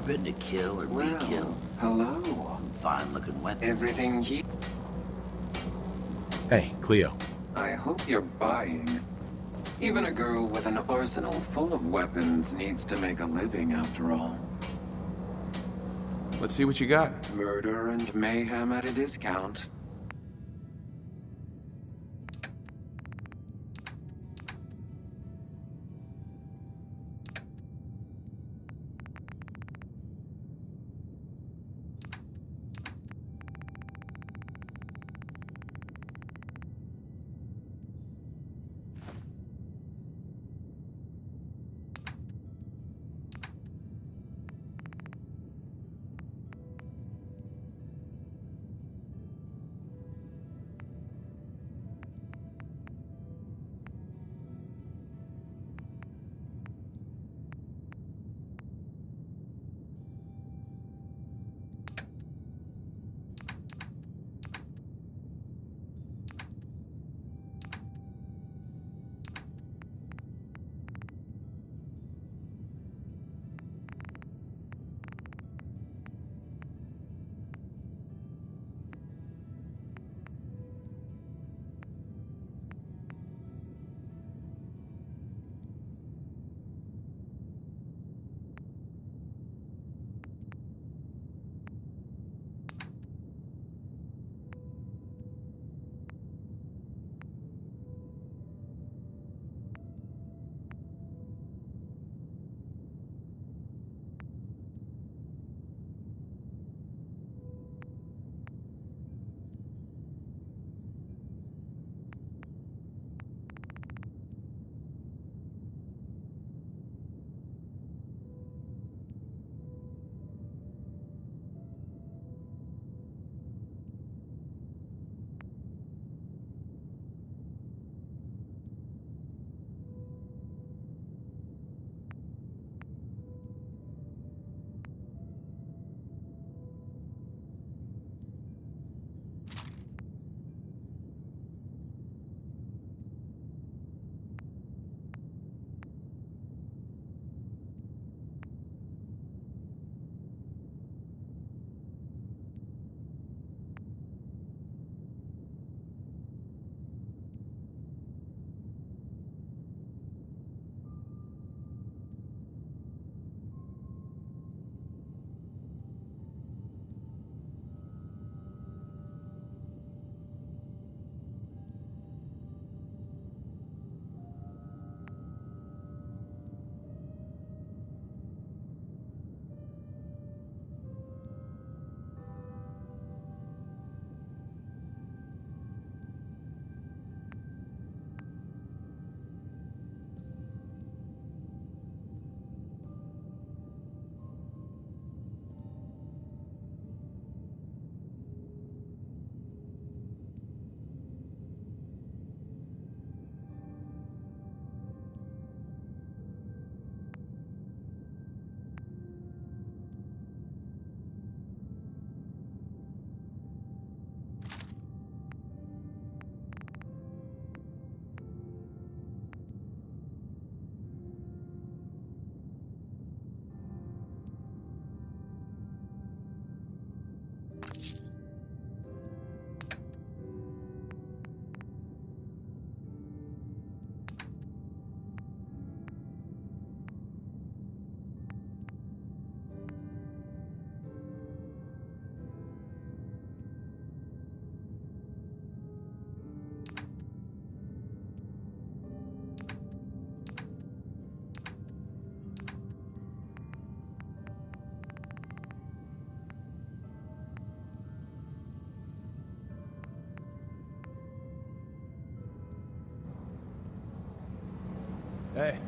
been to kill or be killed? Hello. Some fine-looking weapons. Everything here. Hey, Cleo. I hope you're buying. Even a girl with an arsenal full of weapons needs to make a living after all. Let's see what you got. Murder and mayhem at a discount. Hey.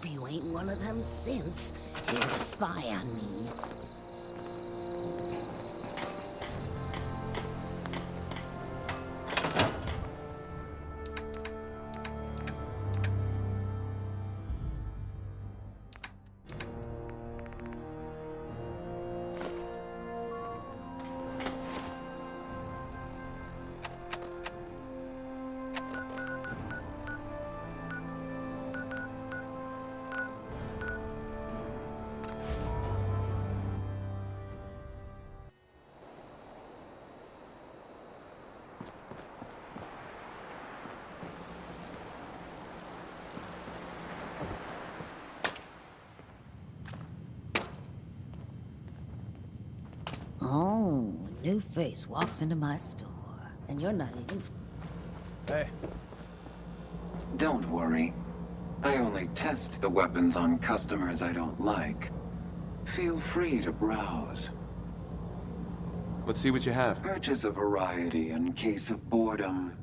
Hope you ain't one of them synths here to spy on me. Oh, a new face walks into my store, and you're not even... Hey, Don't worry. I only test the weapons on customers I don't like. Feel free to browse. Let's see what you have. Purchase a variety in case of boredom.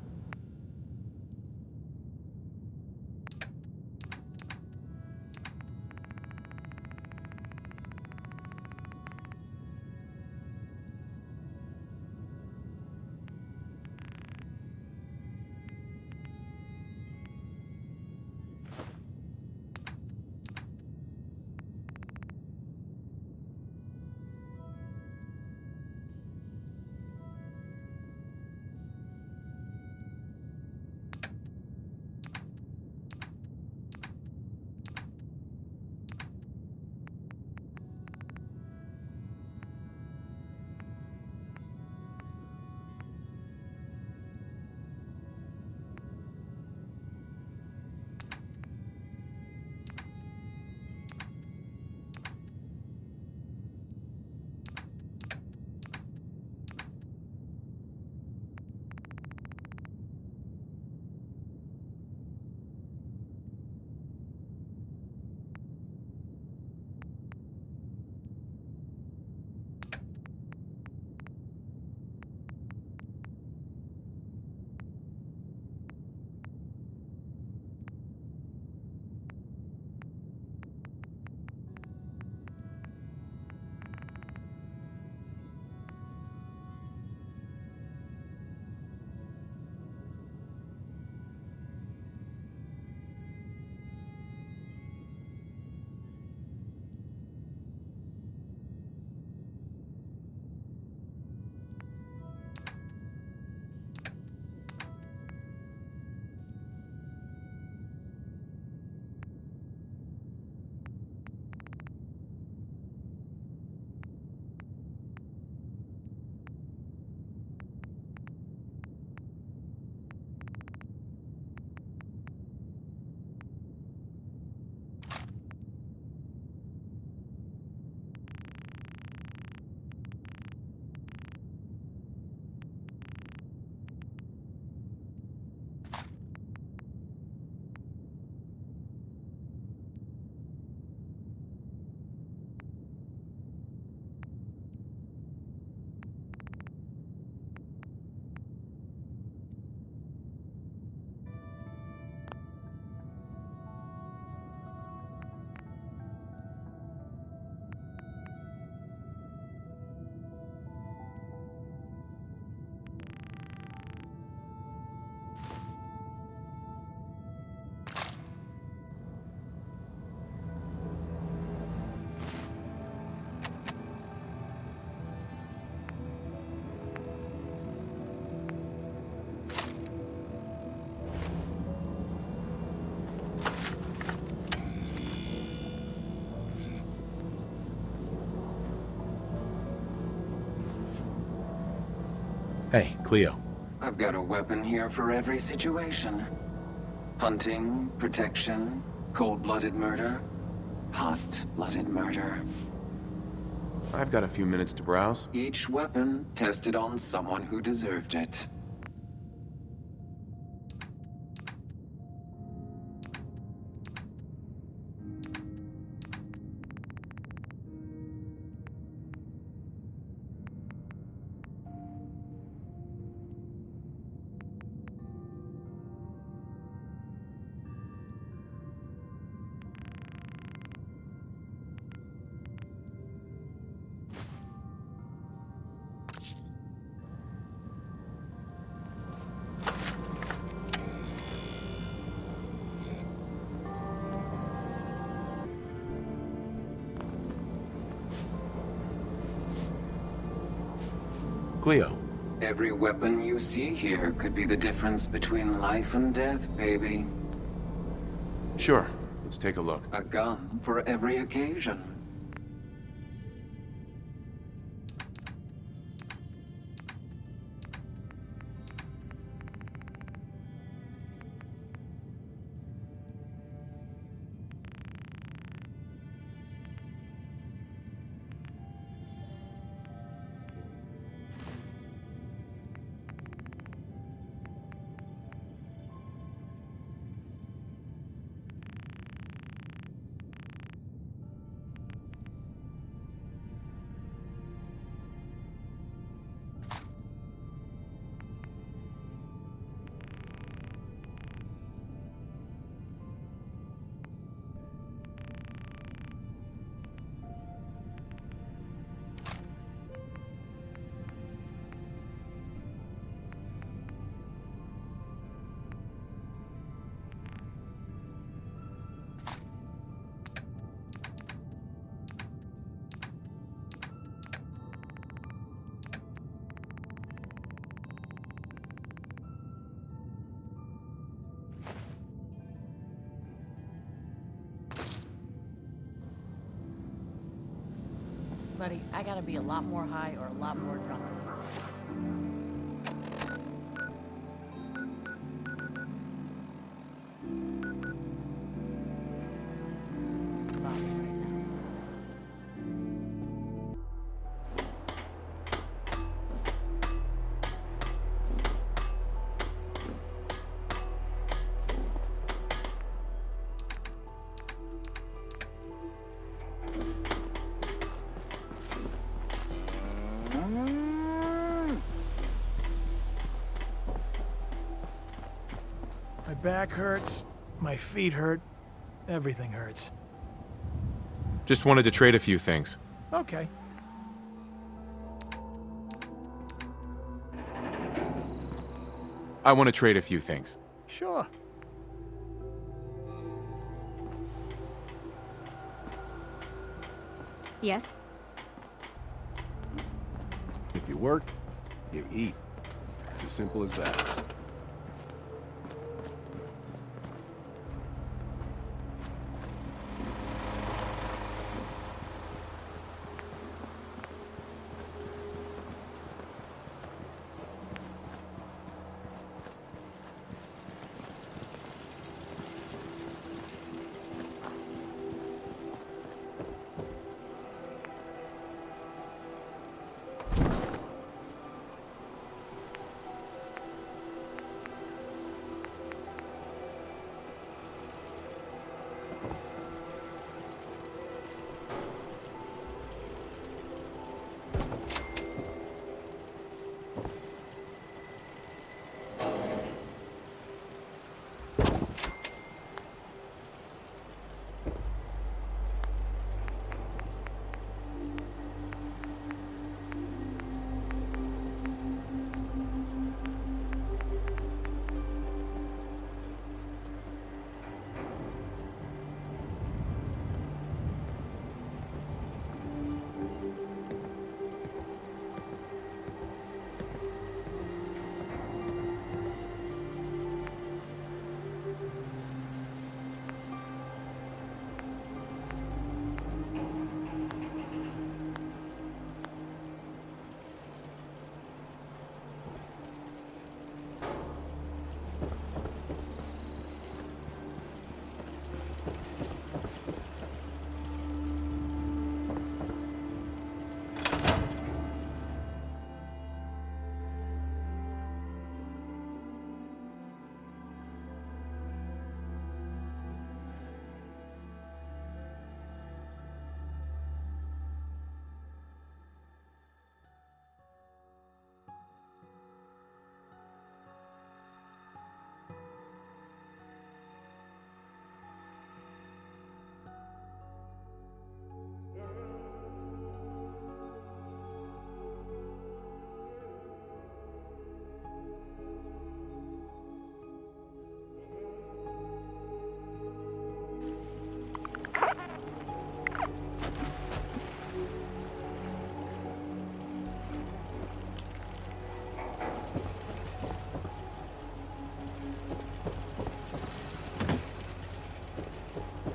Hey, Cleo. I've got a weapon here for every situation. Hunting, protection, cold-blooded murder, hot-blooded murder. I've got a few minutes to browse. Each weapon tested on someone who deserved it. Cleo, Every weapon you see here could be the difference between life and death, baby. sure, let's take a look. A gun for every occasion. Buddy, I gotta be a lot more high or a lot more drunk. Bobby right now. My back hurts, my feet hurt, everything hurts. Just wanted to trade a few things. Okay. I want to trade a few things. Sure. Yes? If you work, you eat. It's as simple as that.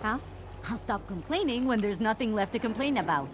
Huh? I'll stop complaining when there's nothing left to complain about.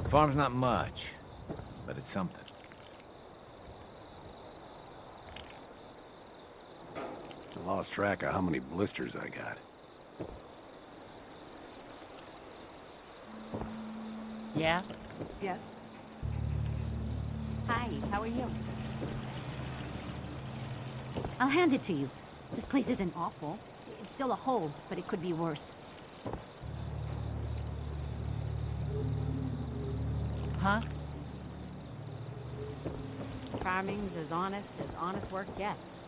Farm's not much, but it's something. I lost track of how many blisters I got. Yeah? Yes? Hi, how are you? I'll hand it to you. This place isn't awful. It's still a hole, but it could be worse. Huh? Farming's as honest work gets.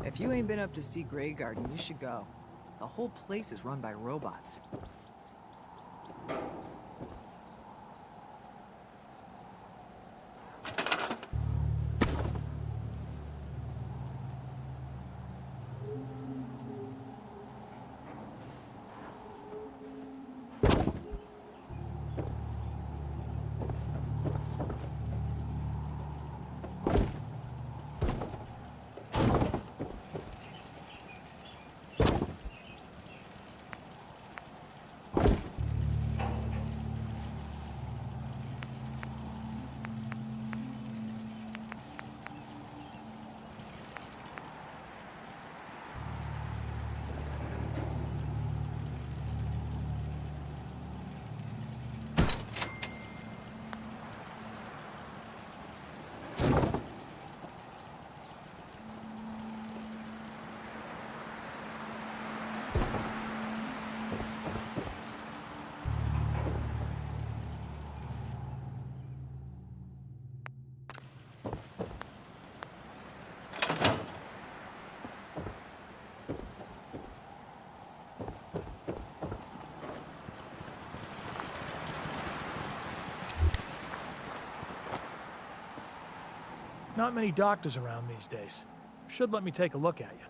If you ain't been up to see Grey Garden, you should go. The whole place is run by robots. Not many doctors around these days. Should let me take a look at you.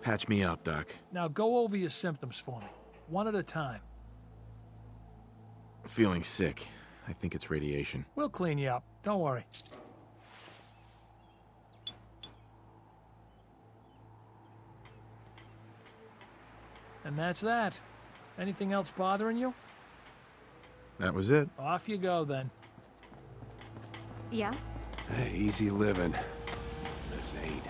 Patch me up, Doc. Now go over your symptoms for me, one at a time. Feeling sick. I think it's radiation. We'll clean you up, don't worry. And that's that. Anything else bothering you? That was it. Off you go then. Yeah? Hey, easy living. This ain't.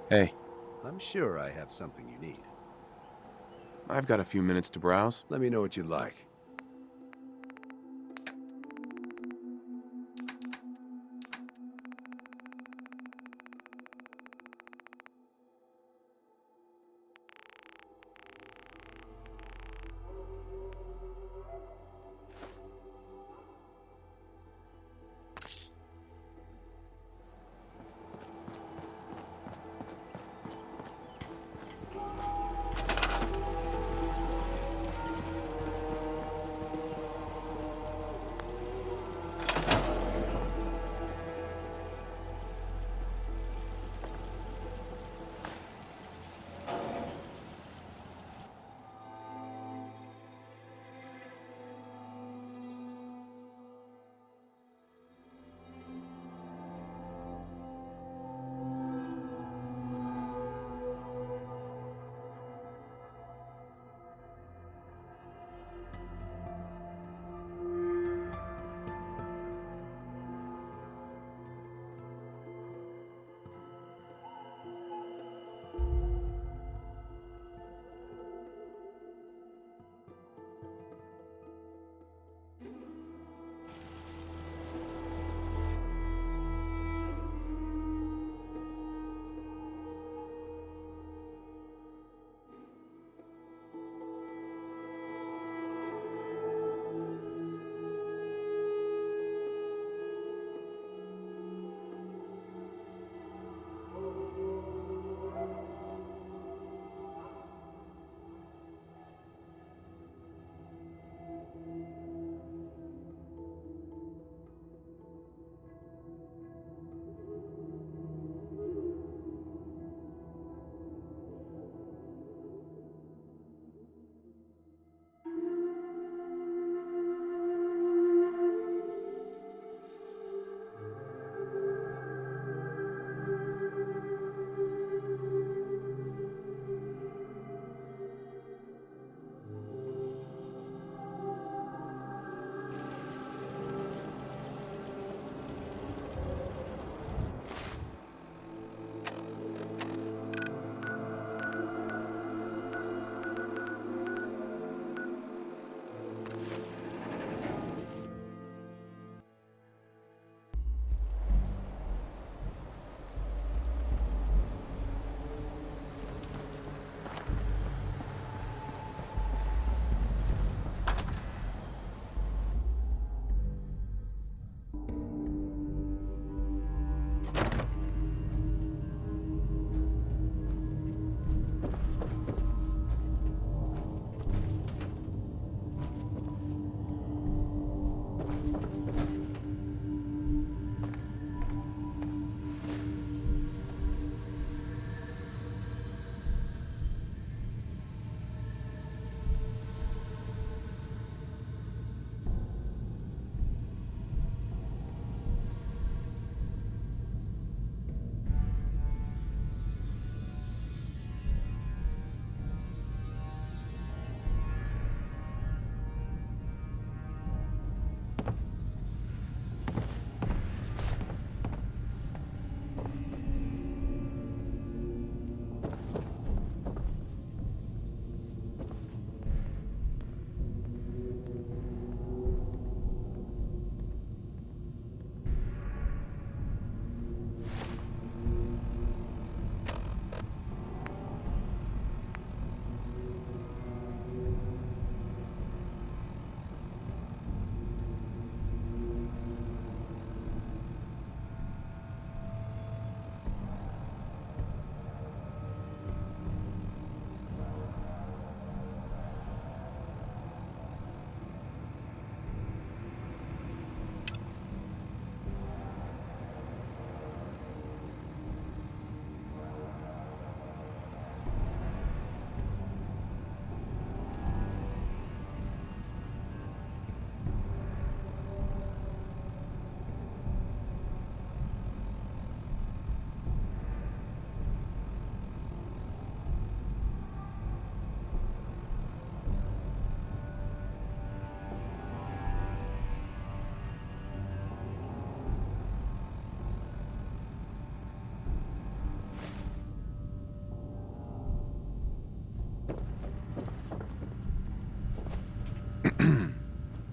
Hey, I'm sure I have something you need. I've got a few minutes to browse. Let me know what you like.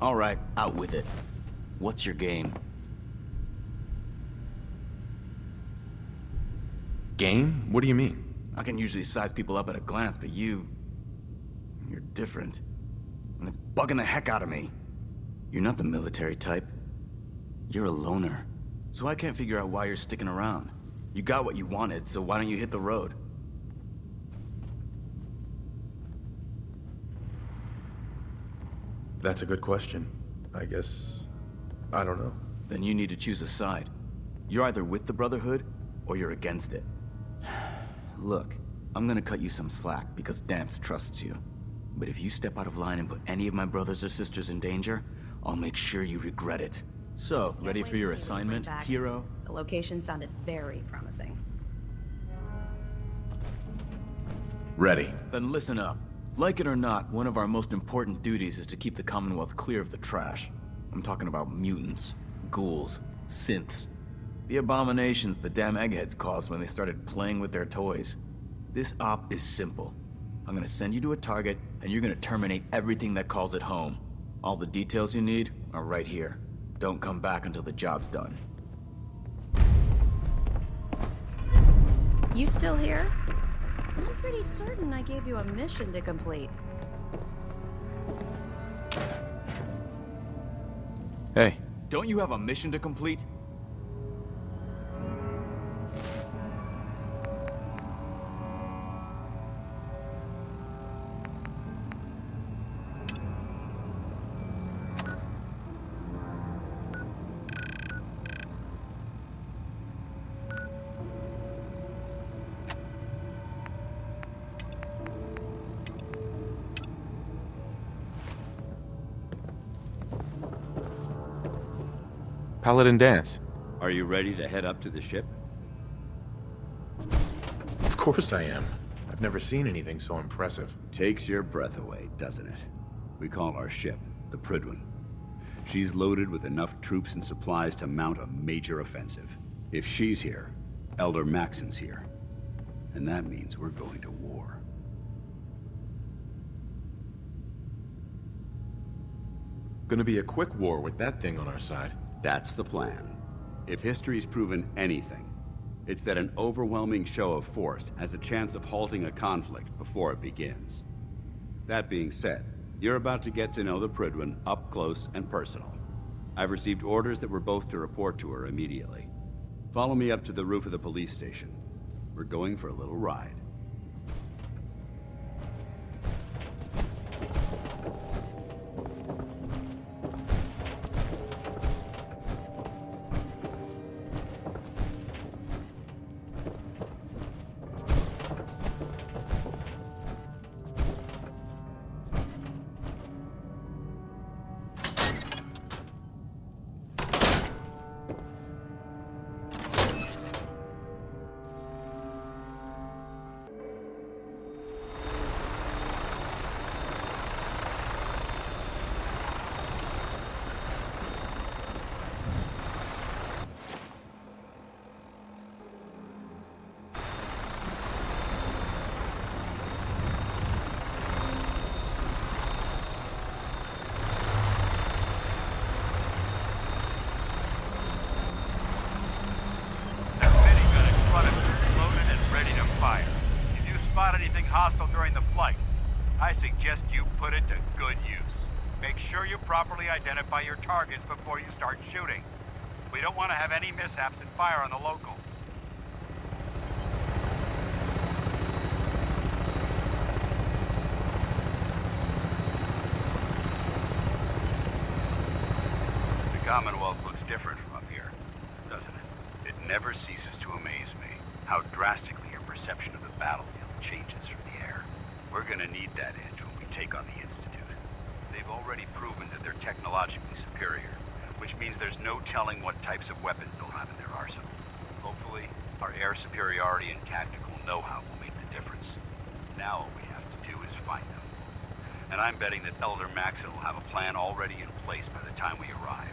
All right, out with it. What's your game? Game? What do you mean? I can usually size people up at a glance, but you're different. And it's bugging the heck out of me. You're not the military type. You're a loner. So I can't figure out why you're sticking around. You got what you wanted, so why don't you hit the road? That's a good question. I guess... I don't know. Then you need to choose a side. You're either with the Brotherhood, or you're against it. Look, I'm gonna cut you some slack because Dance trusts you. But if you step out of line and put any of my brothers or sisters in danger, I'll make sure you regret it. So, ready for your assignment, hero? The location sounded very promising. Ready. Then listen up. Like it or not, one of our most important duties is to keep the Commonwealth clear of the trash. I'm talking about mutants, ghouls, synths. The abominations the damn eggheads caused when they started playing with their toys. This op is simple. I'm gonna send you to a target, and you're gonna terminate everything that calls it home. All the details you need are right here. Don't come back until the job's done. You still here? I'm pretty certain I gave you a mission to complete. Hey. Don't you have a mission to complete? Paladin Dance. Are you ready to head up to the ship? Of course I am. I've never seen anything so impressive. Takes your breath away, doesn't it? We call our ship the Prydwen. She's loaded with enough troops and supplies to mount a major offensive. If she's here, Elder Maxon's here. And that means we're going to war. Gonna be a quick war with that thing on our side. That's the plan. If history's proven anything, it's that an overwhelming show of force has a chance of halting a conflict before it begins. That being said, you're about to get to know the Prydwen up close and personal. I've received orders that we're both to report to her immediately. Follow me up to the roof of the police station. We're going for a little ride. hostile during the flight. I suggest you put it to good use. Make sure you properly identify your targets before you start shooting. We don't want to have any mishaps and fire on the local. The Commonwealth looks different from up here, doesn't it? It never ceases to amaze me how drastically your perception of the battlefield changes from the air. We're gonna need that edge when we take on the Institute. They've already proven that they're technologically superior, which means there's no telling what types of weapons they'll have in their arsenal. Hopefully, our air superiority and tactical know-how will make the difference. Now all we have to do is find them. And I'm betting that Elder Maxon will have a plan already in place by the time we arrive.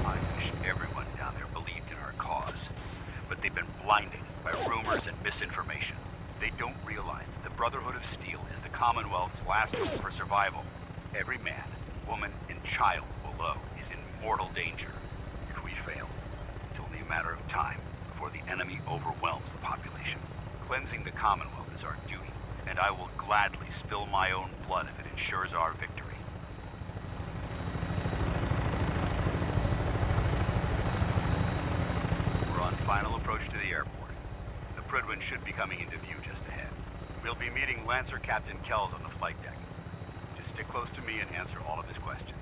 I wish everyone down there believed in our cause. Brotherhood of Steel is the Commonwealth's last hope for survival. Every man, woman, and child below is in mortal danger. If we fail, it's only a matter of time before the enemy overwhelms the population. Cleansing the Commonwealth is our duty, and I will gladly spill my own blood if it ensures our victory. We're on final approach to the airport. The Prydwen should be coming into view just ahead. We'll be meeting Lancer Captain Kells on the flight deck. Just stick close to me and answer all of his questions.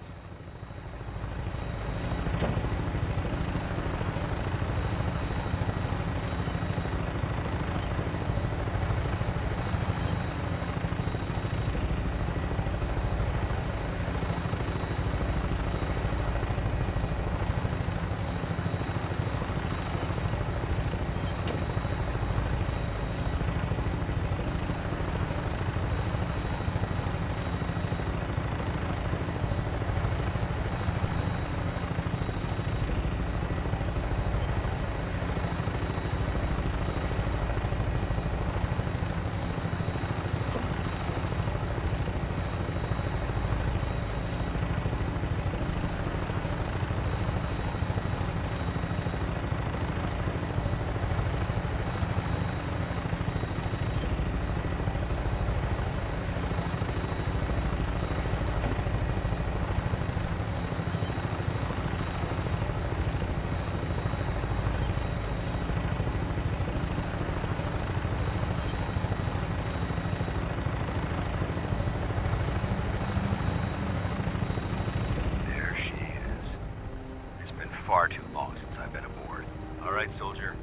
Far too long since I've been aboard. All right, soldier.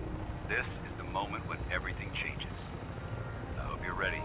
This is the moment when everything changes. I hope you're ready.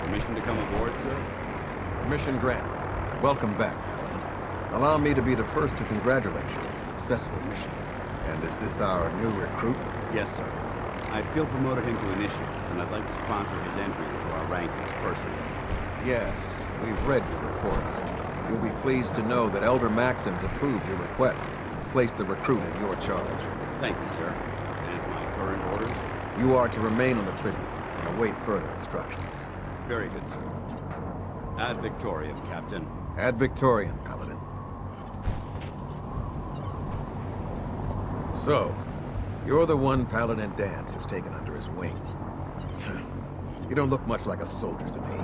Permission to come aboard, sir? Permission granted. Welcome back, Paladin. Allow me to be the first to congratulate you on a successful mission. And is this our new recruit? Yes, sir. I feel promoted him to initiate, and I'd like to sponsor his entry into our rankings personally. Yes, we've read your reports. You'll be pleased to know that Elder Maxon's approved your request. Place the recruit in your charge. Thank you, sir. And my current orders? You are to remain on the Prydwen and await further instructions. Very good, sir. Ad Victoriam, Captain. Ad Victoriam, Paladin. So, you're the one Paladin Danse has taken under his wing. You don't look much like a soldier to me.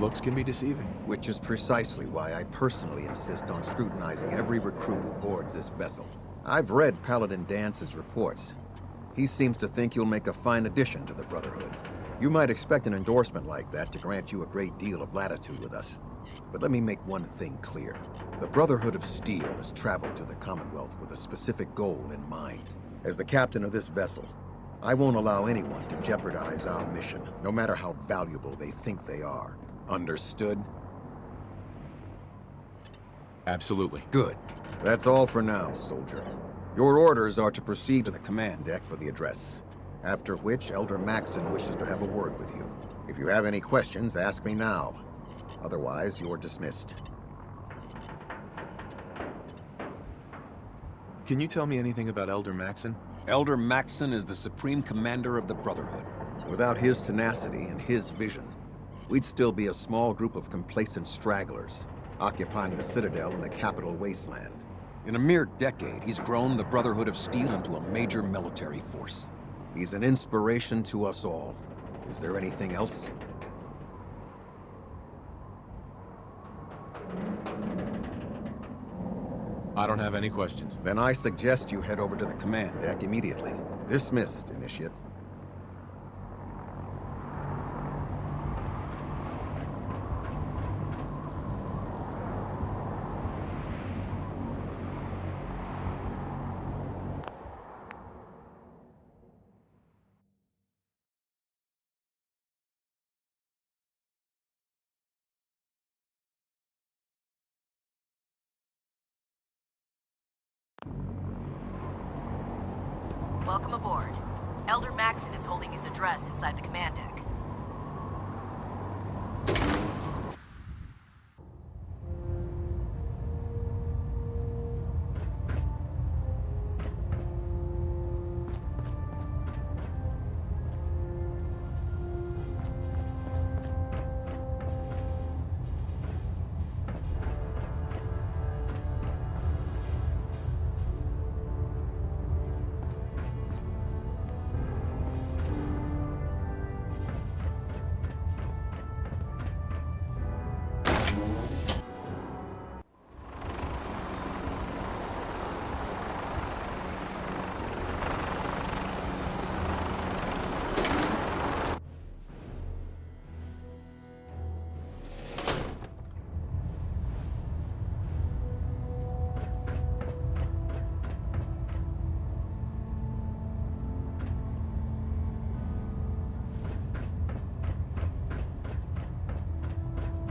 Looks can be deceiving. Which is precisely why I personally insist on scrutinizing every recruit who boards this vessel. I've read Paladin Dance's reports. He seems to think you'll make a fine addition to the Brotherhood. You might expect an endorsement like that to grant you a great deal of latitude with us. But let me make one thing clear. The Brotherhood of Steel has traveled to the Commonwealth with a specific goal in mind. As the captain of this vessel, I won't allow anyone to jeopardize our mission, no matter how valuable they think they are. Understood? Absolutely. Good. That's all for now, soldier. Your orders are to proceed to the command deck for the address, after which Elder Maxon wishes to have a word with you. If you have any questions, ask me now. Otherwise, you're dismissed. Can you tell me anything about Elder Maxon? Elder Maxon is the supreme commander of the Brotherhood. Without his tenacity and his vision, we'd still be a small group of complacent stragglers, occupying the Citadel in the capital wasteland. In a mere decade, he's grown the Brotherhood of Steel into a major military force. He's an inspiration to us all. Is there anything else? I don't have any questions. Then I suggest you head over to the command deck immediately. Dismissed, Initiate. Welcome aboard. Elder Maxon is holding his address inside the command deck.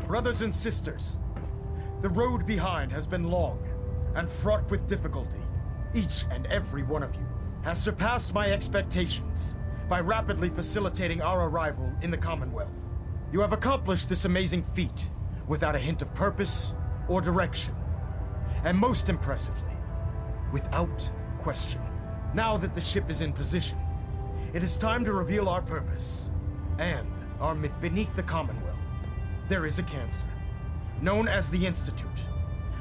Brothers and sisters, the road behind has been long and fraught with difficulty. Each and every one of you has surpassed my expectations by rapidly facilitating our arrival in the Commonwealth. You have accomplished this amazing feat without a hint of purpose or direction, and most impressively, without question. Now that the ship is in position, it is time to reveal our purpose and our beneath the Commonwealth. There is a cancer, known as the Institute.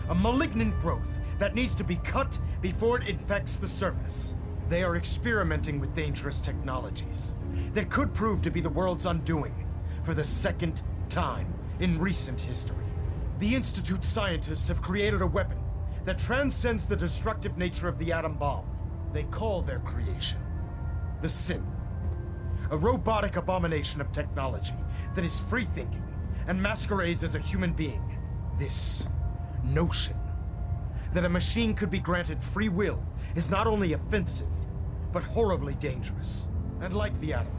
A malignant growth that needs to be cut before it infects the surface. They are experimenting with dangerous technologies that could prove to be the world's undoing for the second time in recent history. The Institute scientists have created a weapon that transcends the destructive nature of the atom bomb. They call their creation the Synth. A robotic abomination of technology that is free-thinking and masquerades as a human being. This notion that a machine could be granted free will is not only offensive, but horribly dangerous. And like the atom,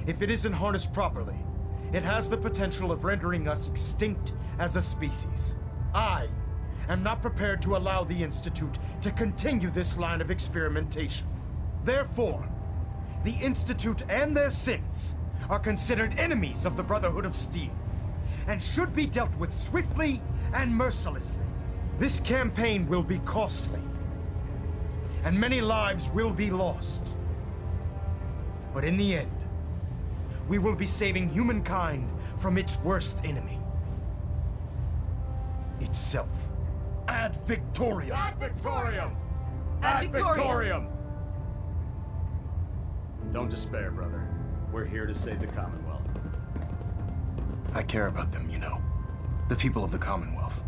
if it isn't harnessed properly, it has the potential of rendering us extinct as a species. I am not prepared to allow the Institute to continue this line of experimentation. Therefore, the Institute and their synths are considered enemies of the Brotherhood of Steel, and should be dealt with swiftly and mercilessly. This campaign will be costly, and many lives will be lost. But in the end, we will be saving humankind from its worst enemy. Itself. Ad Victoriam! Ad Victoriam! Ad Victoriam! Don't despair, brother. We're here to save the Commonwealth. I care about them, you know. The people of the Commonwealth.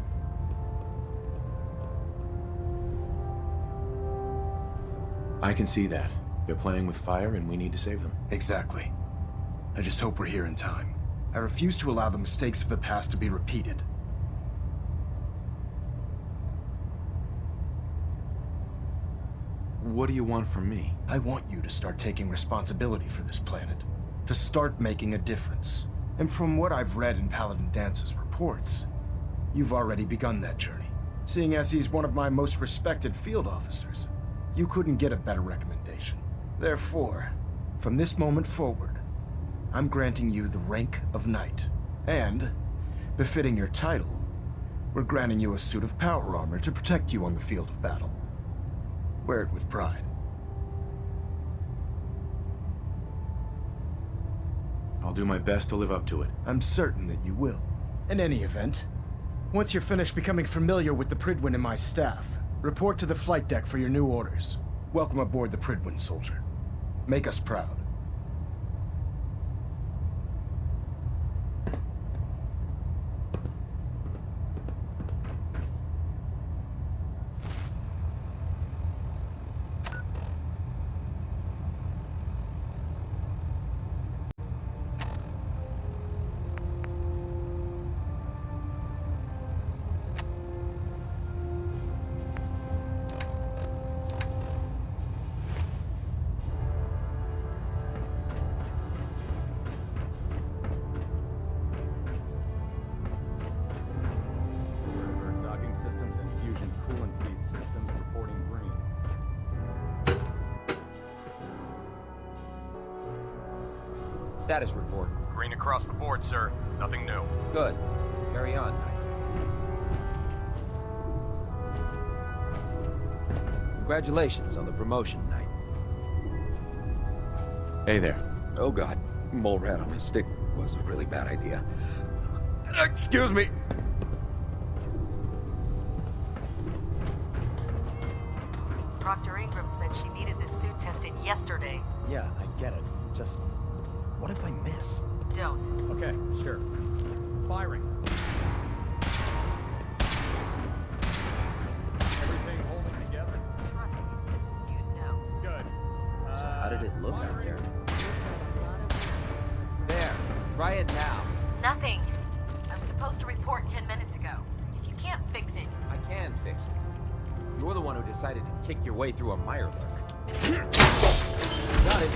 I can see that. They're playing with fire and we need to save them. Exactly. I just hope we're here in time. I refuse to allow the mistakes of the past to be repeated. What do you want from me? I want you to start taking responsibility for this planet. To start making a difference. And from what I've read in Paladin Dance's reports, you've already begun that journey. Seeing as he's one of my most respected field officers, you couldn't get a better recommendation. Therefore, from this moment forward, I'm granting you the rank of Knight. And, befitting your title, we're granting you a suit of power armor to protect you on the field of battle. Wear it with pride. I'll do my best to live up to it. I'm certain that you will. In any event, once you're finished becoming familiar with the Pridwin and my staff, report to the flight deck for your new orders. Welcome aboard the Pridwin, soldier. Make us proud. Status report. Green across the board, sir. Nothing new. Good. Carry on, Knight. Congratulations on the promotion, Knight. Hey there. Oh god, mole rat on a stick was a really bad idea. Excuse me. Dr. Ingram said she needed this suit tested yesterday. Yeah, I get it. Just, what if I miss? Don't. Okay, sure. Firing. Everything holding together? Trust me, you know. Good. So how did it look out there? There. Try it now. Nothing. I'm supposed to report 10 minutes ago. If you can't fix it. I can fix it. You're the one who decided to kick your way through a mirelurk. Got it.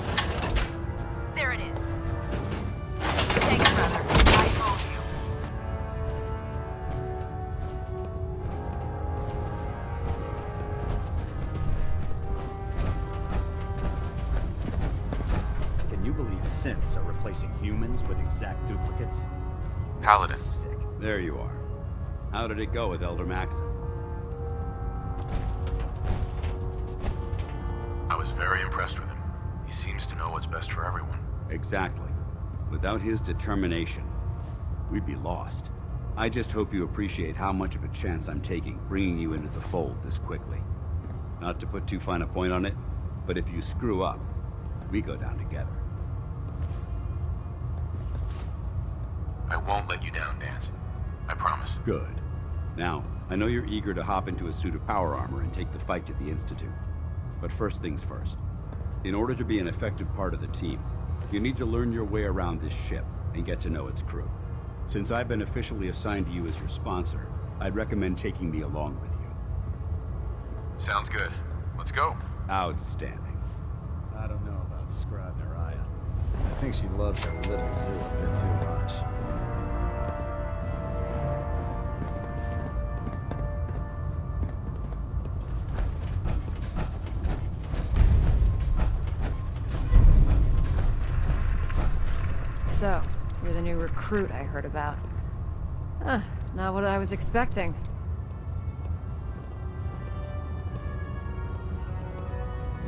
There it is. Thanks, brother. I told you. Can you believe synths are replacing humans with exact duplicates? Paladin. Sick. There you are. How did it go with Elder Maxon? I was very impressed with him. He seems to know what's best for everyone. Exactly. Without his determination, we'd be lost. I just hope you appreciate how much of a chance I'm taking bringing you into the fold this quickly. Not to put too fine a point on it, but if you screw up, we go down together. I won't let you down, Dance. I promise. Good. Now, I know you're eager to hop into a suit of power armor and take the fight to the Institute. But first things first. In order to be an effective part of the team, you need to learn your way around this ship and get to know its crew. Since I've been officially assigned to you as your sponsor, I'd recommend taking me along with you. Sounds good. Let's go. Outstanding. I don't know about Scribe Naraya. I think she loves her little zoo a bit too much. So, you're the new recruit I heard about. Not what I was expecting.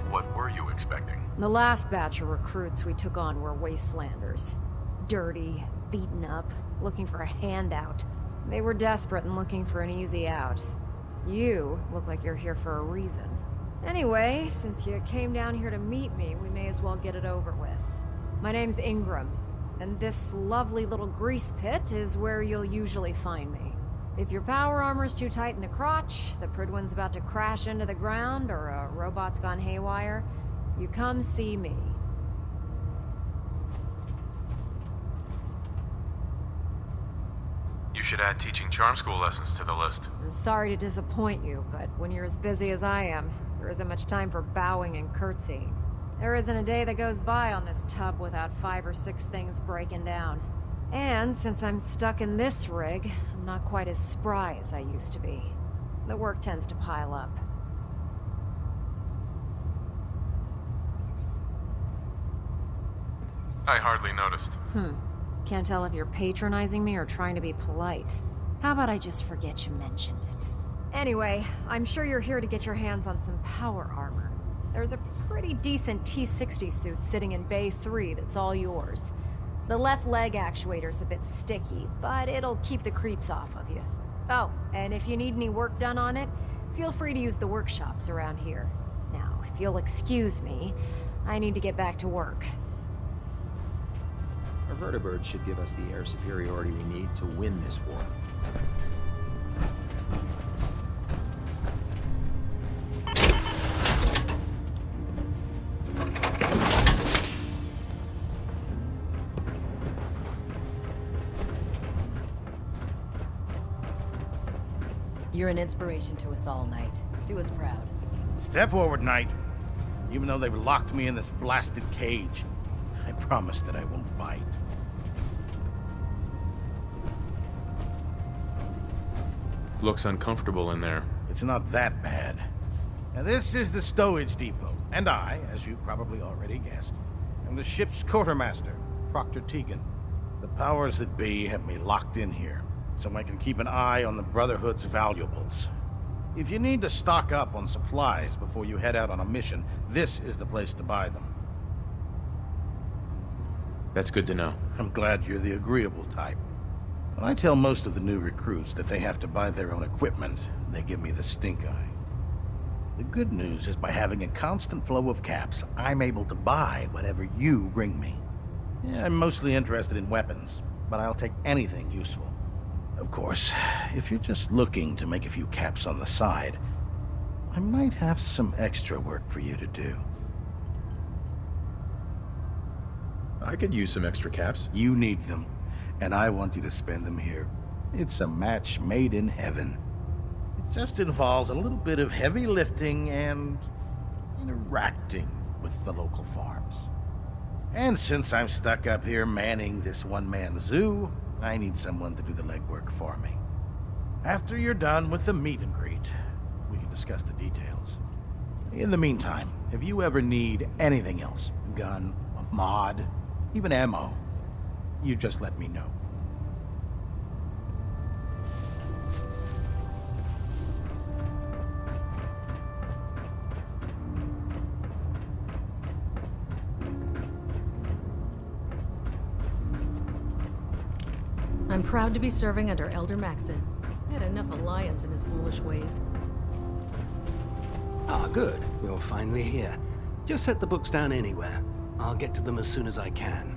What were you expecting? The last batch of recruits we took on were wastelanders. Dirty, beaten up, looking for a handout. They were desperate and looking for an easy out. You look like you're here for a reason. Anyway, since you came down here to meet me, we may as well get it over with. My name's Ingram. And this lovely little grease pit is where you'll usually find me. If your power armor's too tight in the crotch, the Pridwin's about to crash into the ground, or a robot's gone haywire, you come see me. You should add teaching charm school lessons to the list. I'm sorry to disappoint you, but when you're as busy as I am, there isn't much time for bowing and curtsying. There isn't a day that goes by on this tub without 5 or 6 things breaking down. And since I'm stuck in this rig, I'm not quite as spry as I used to be. The work tends to pile up. I hardly noticed. Can't tell if you're patronizing me or trying to be polite. How about I just forget you mentioned it? Anyway, I'm sure you're here to get your hands on some power armor. There's a pretty decent T-60 suit sitting in Bay 3 that's all yours. The left leg actuator's a bit sticky, but it'll keep the creeps off of you. Oh, and if you need any work done on it, feel free to use the workshops around here. Now, if you'll excuse me, I need to get back to work. Our vertibird should give us the air superiority we need to win this war. You're an inspiration to us all, Knight. Do us proud. Step forward, Knight. Even though they've locked me in this blasted cage, I promise that I won't bite. Looks uncomfortable in there. It's not that bad. Now, this is the stowage depot, and I, as you probably already guessed, am the ship's quartermaster. Proctor Tegan. The powers that be have me locked in here, so I can keep an eye on the Brotherhood's valuables. If you need to stock up on supplies before you head out on a mission, this is the place to buy them. That's good to know. I'm glad you're the agreeable type. When I tell most of the new recruits that they have to buy their own equipment, they give me the stink eye. The good news is by having a constant flow of caps, I'm able to buy whatever you bring me. Yeah, I'm mostly interested in weapons, but I'll take anything useful. Of course, if you're just looking to make a few caps on the side, I might have some extra work for you to do. I could use some extra caps. You need them, and I want you to spend them here. It's a match made in heaven. It just involves a little bit of heavy lifting and interacting with the local farms. And since I'm stuck up here manning this one-man zoo, I need someone to do the legwork for me. After you're done with the meet and greet, we can discuss the details. In the meantime, if you ever need anything else, gun, a mod, even ammo, you just let me know. I'm proud to be serving under Elder Maxon. I had enough alliance in his foolish ways. Ah, good. You're finally here. Just set the books down anywhere. I'll get to them as soon as I can.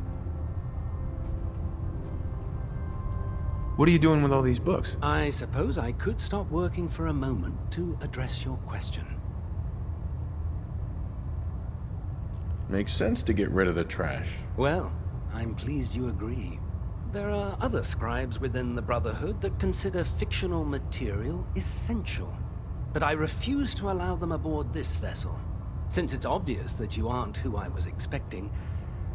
What are you doing with all these books? I suppose I could stop working for a moment to address your question. Makes sense to get rid of the trash. Well, I'm pleased you agree. There are other scribes within the Brotherhood that consider fictional material essential. But I refuse to allow them aboard this vessel. Since it's obvious that you aren't who I was expecting,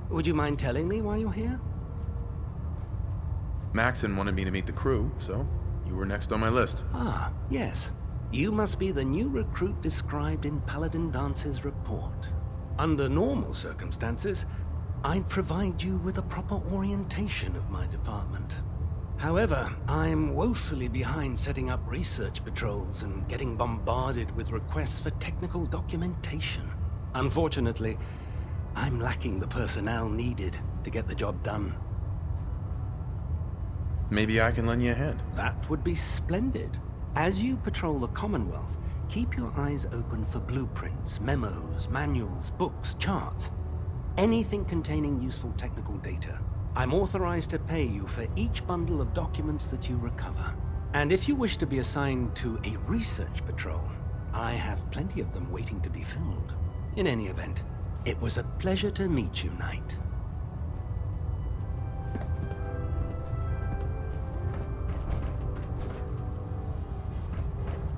would you mind telling me why you're here? Maxon wanted me to meet the crew, so you were next on my list. Ah, yes. You must be the new recruit described in Paladin Dance's report. Under normal circumstances, I'd provide you with a proper orientation of my department. However, I'm woefully behind setting up research patrols and getting bombarded with requests for technical documentation. Unfortunately, I'm lacking the personnel needed to get the job done. Maybe I can lend you a hand. That would be splendid. As you patrol the Commonwealth, keep your eyes open for blueprints, memos, manuals, books, charts. Anything containing useful technical data. I'm authorized to pay you for each bundle of documents that you recover. And if you wish to be assigned to a research patrol, I have plenty of them waiting to be filled. In any event, it was a pleasure to meet you, Knight.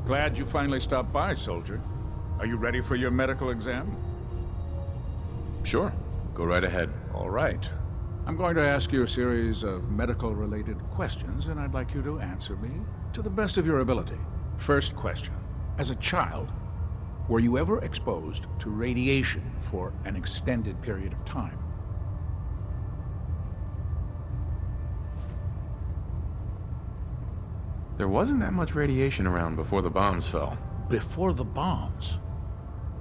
Glad you finally stopped by, soldier. Are you ready for your medical exam? Sure. Go right ahead. All right. I'm going to ask you a series of medical-related questions, and I'd like you to answer me to the best of your ability. First question. As a child, were you ever exposed to radiation for an extended period of time? There wasn't that much radiation around before the bombs fell. Before the bombs?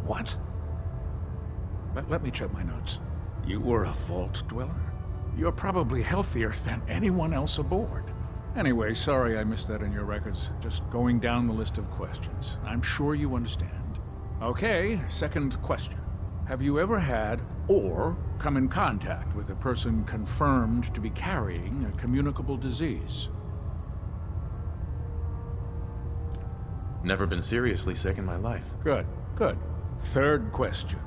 What? Let me check my notes. You were a vault dweller? You're probably healthier than anyone else aboard. Anyway, sorry I missed that in your records. Just going down the list of questions. I'm sure you understand. Okay, second question. Have you ever had or come in contact with a person confirmed to be carrying a communicable disease? Never been seriously sick in my life. Good, good. Third question.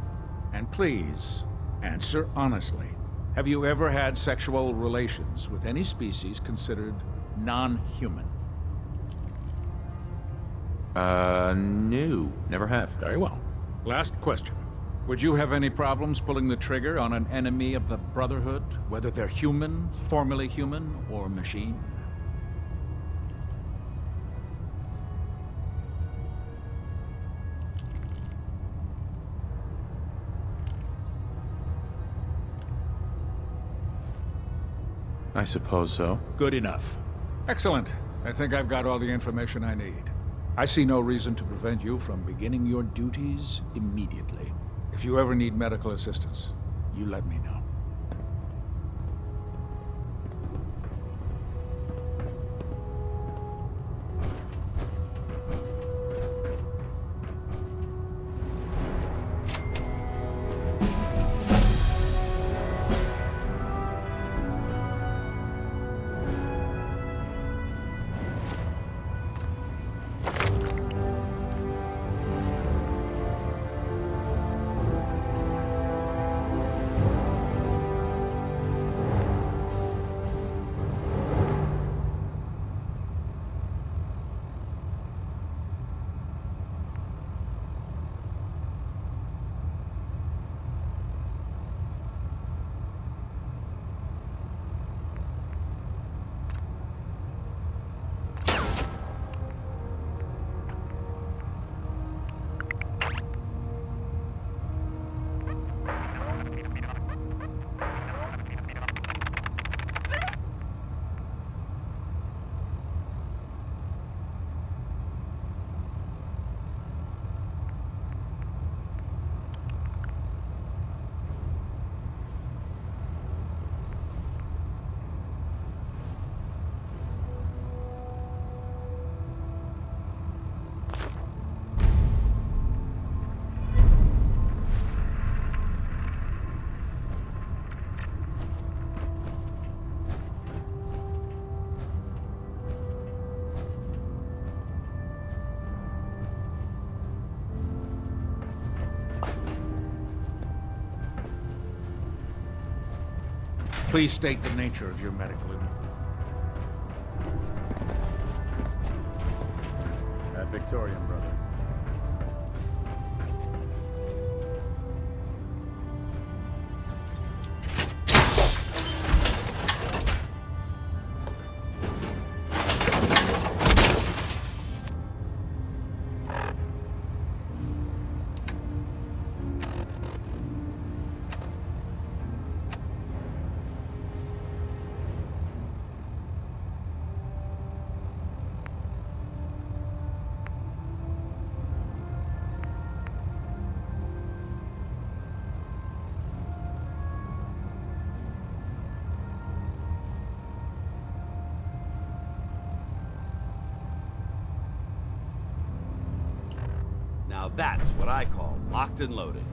And please, answer honestly. Have you ever had sexual relations with any species considered non-human? No. Never have. Very well. Last question. Would you have any problems pulling the trigger on an enemy of the Brotherhood, whether they're human, formerly human, or machine? I suppose so. Good enough. Excellent. I think I've got all the information I need. I see no reason to prevent you from beginning your duties immediately. If you ever need medical assistance, you let me know. Please state the nature of your medical At Victorian, brother. Now that's what I call locked and loaded.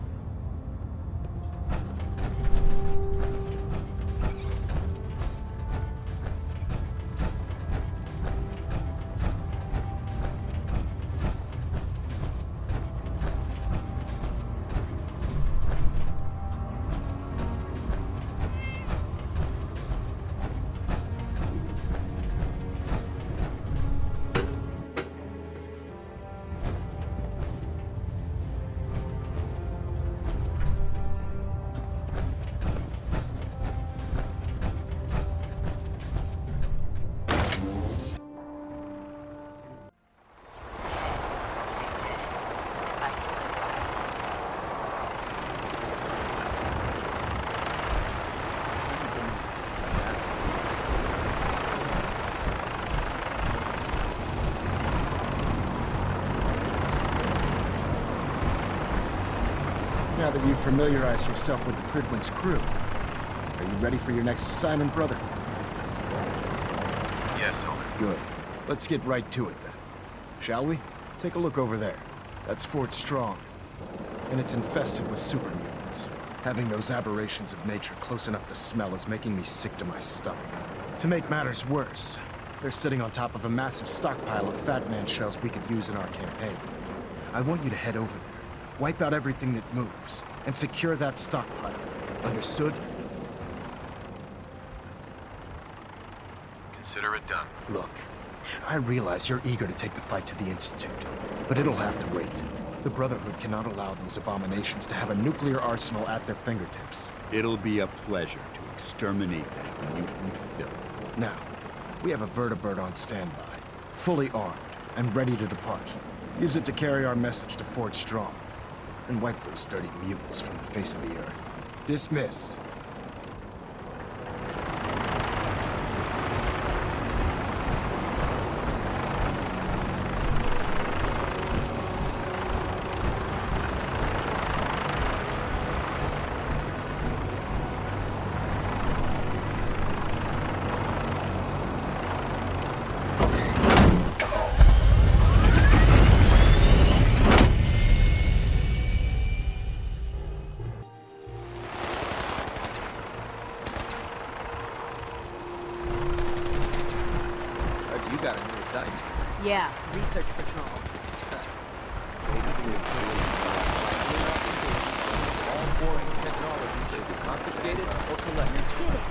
Now that you've familiarized yourself with the Prydwen's crew, are you ready for your next assignment, brother? Yes, Elder. Good. Let's get right to it then. Shall we? Take a look over there. That's Fort Strong. And it's infested with super mutants. Having those aberrations of nature close enough to smell is making me sick to my stomach. To make matters worse, they're sitting on top of a massive stockpile of Fat Man shells we could use in our campaign. I want you to head over there. Wipe out everything that moves, and secure that stockpile. Understood? Consider it done. Look, I realize you're eager to take the fight to the Institute, but it'll have to wait. The Brotherhood cannot allow those abominations to have a nuclear arsenal at their fingertips. It'll be a pleasure to exterminate that mutant filth. Now, we have a vertibird on standby, fully armed, and ready to depart. Use it to carry our message to Fort Strong. And wipe those dirty mutants from the face of the earth. Dismissed. got a new assignment. Yeah, research patrol. All forms of technology should be confiscated or collected. You're kidding.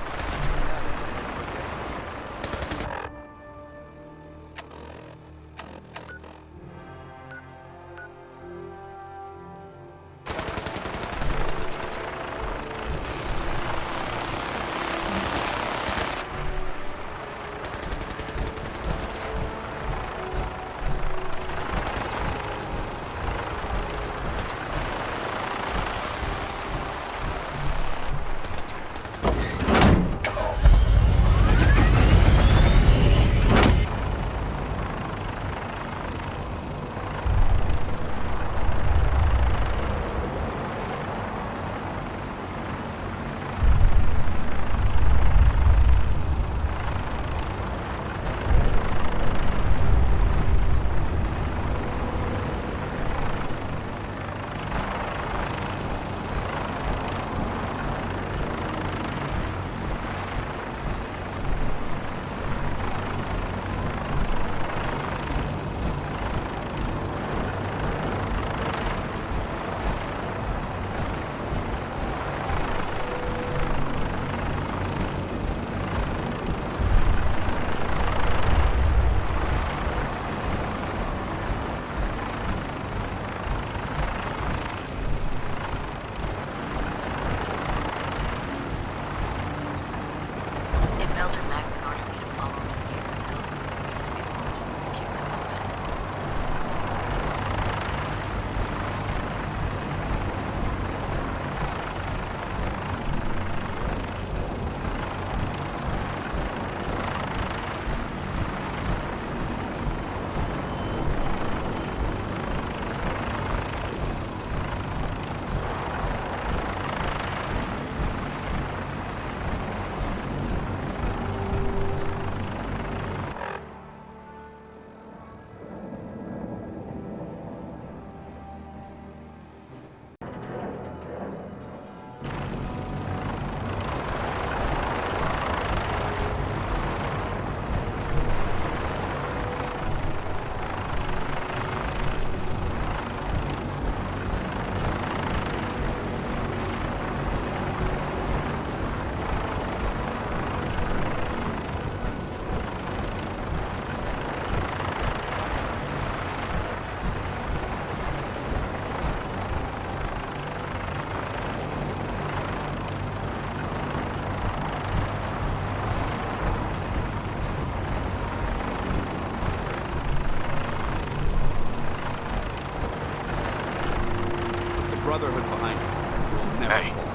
Brotherhood behind us. We'll never fall.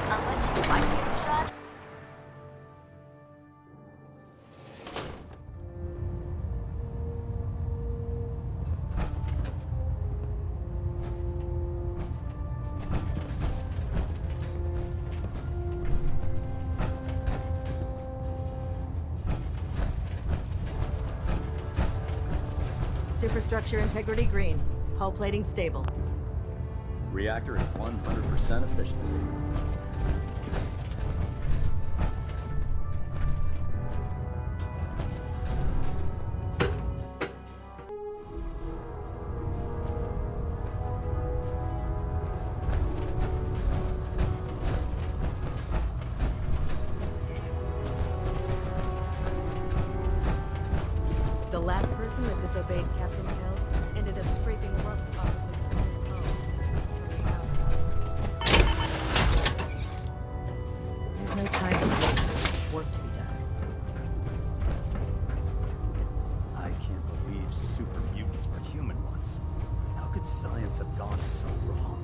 Unless you like the shot. Superstructure integrity green. Hull plating stable. Reactor at 100% efficiency. The last person that disobeyed Captain Kells ended up scraping rust off of the lieutenant's home. There's no time to waste. There's work to be done. I can't believe super mutants were human once. How could science have gone so wrong?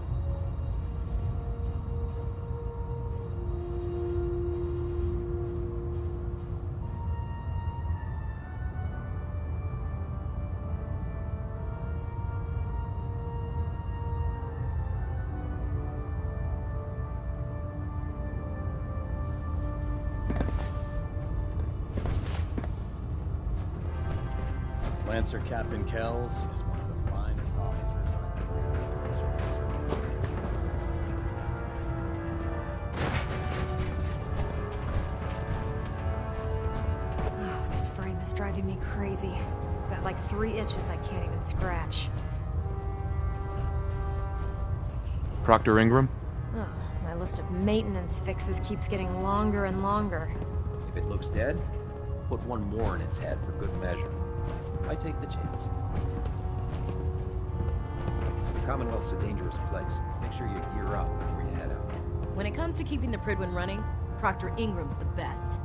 Lancer Captain Kells is one of the finest officers I've ever had the pleasure of serving. driving me crazy. Got like 3 itches I can't even scratch. Proctor Ingram? Oh, my list of maintenance fixes keeps getting longer and longer. If it looks dead, put one more in its head for good measure. I take the chance. The Commonwealth's a dangerous place. Make sure you gear up before you head out. When it comes to keeping the Prydwen running, Proctor Ingram's the best.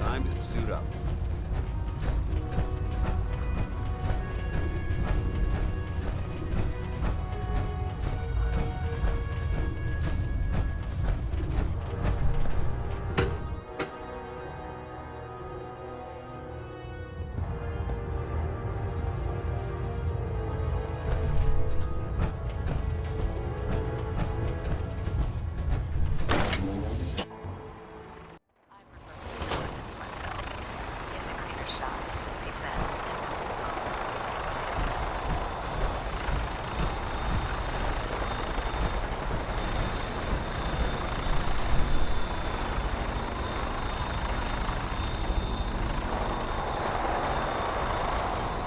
Time to suit up. It's a cleaner shot. Leaves that.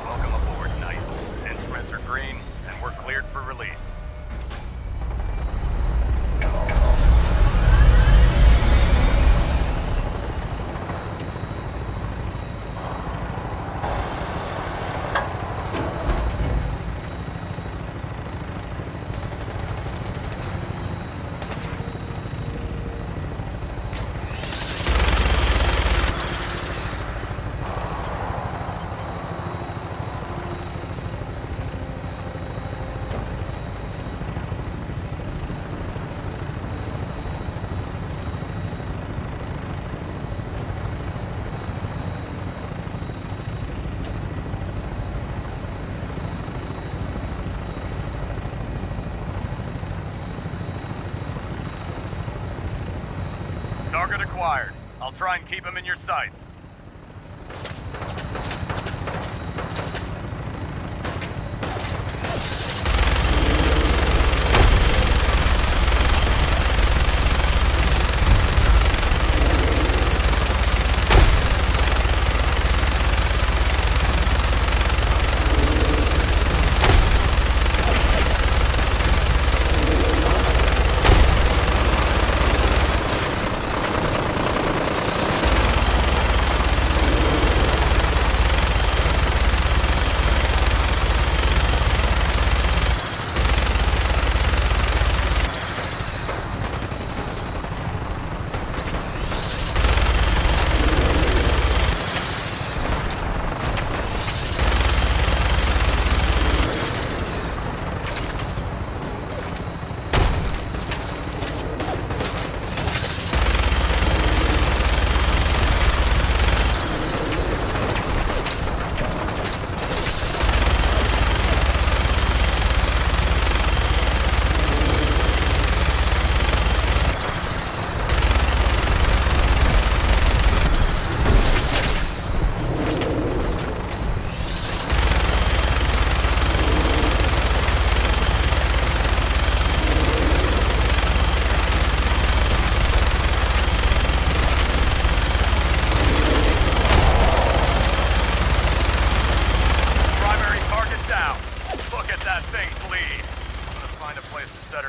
Welcome aboard, Knight. Instruments are green, and we're cleared for release. Target acquired. I'll try and keep him in your sights.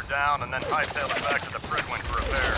Down and then hightail it back to the Prydwen for repair.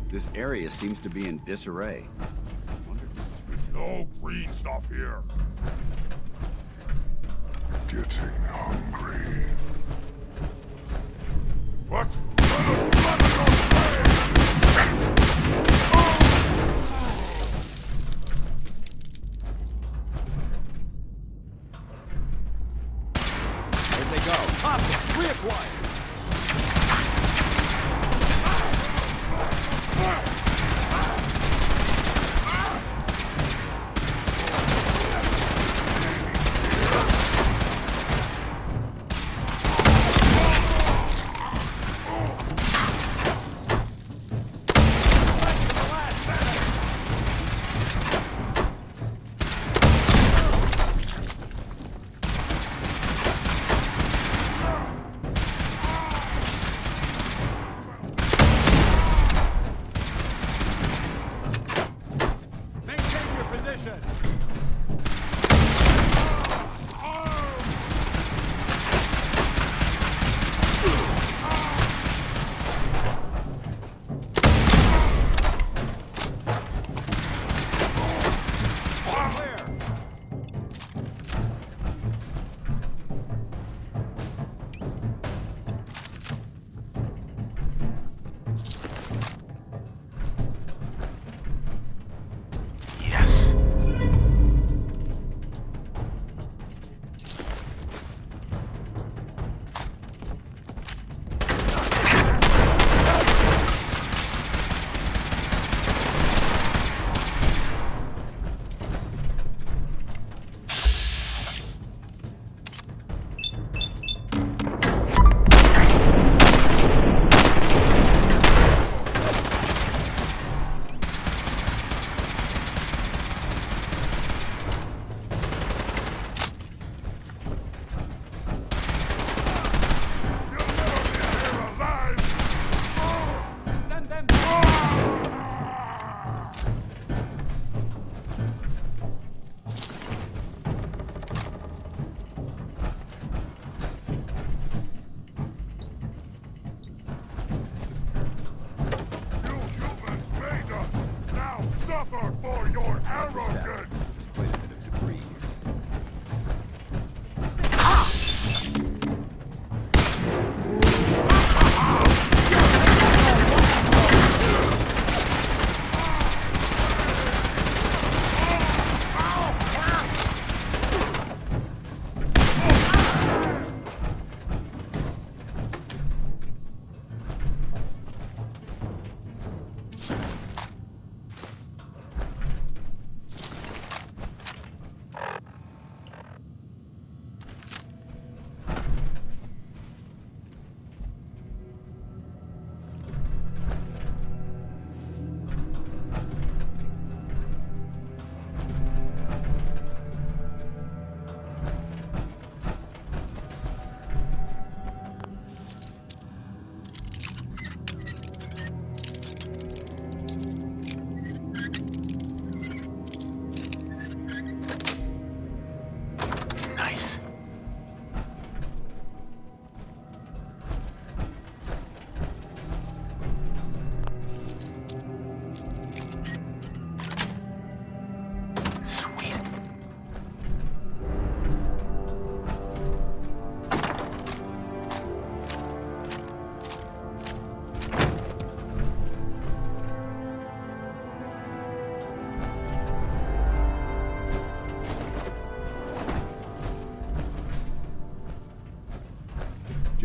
This area seems to be in disarray. Wonder if this is recent. No green stuff here. Getting hungry. What? Let us splatter your Where'd they go? Optics, reacquired!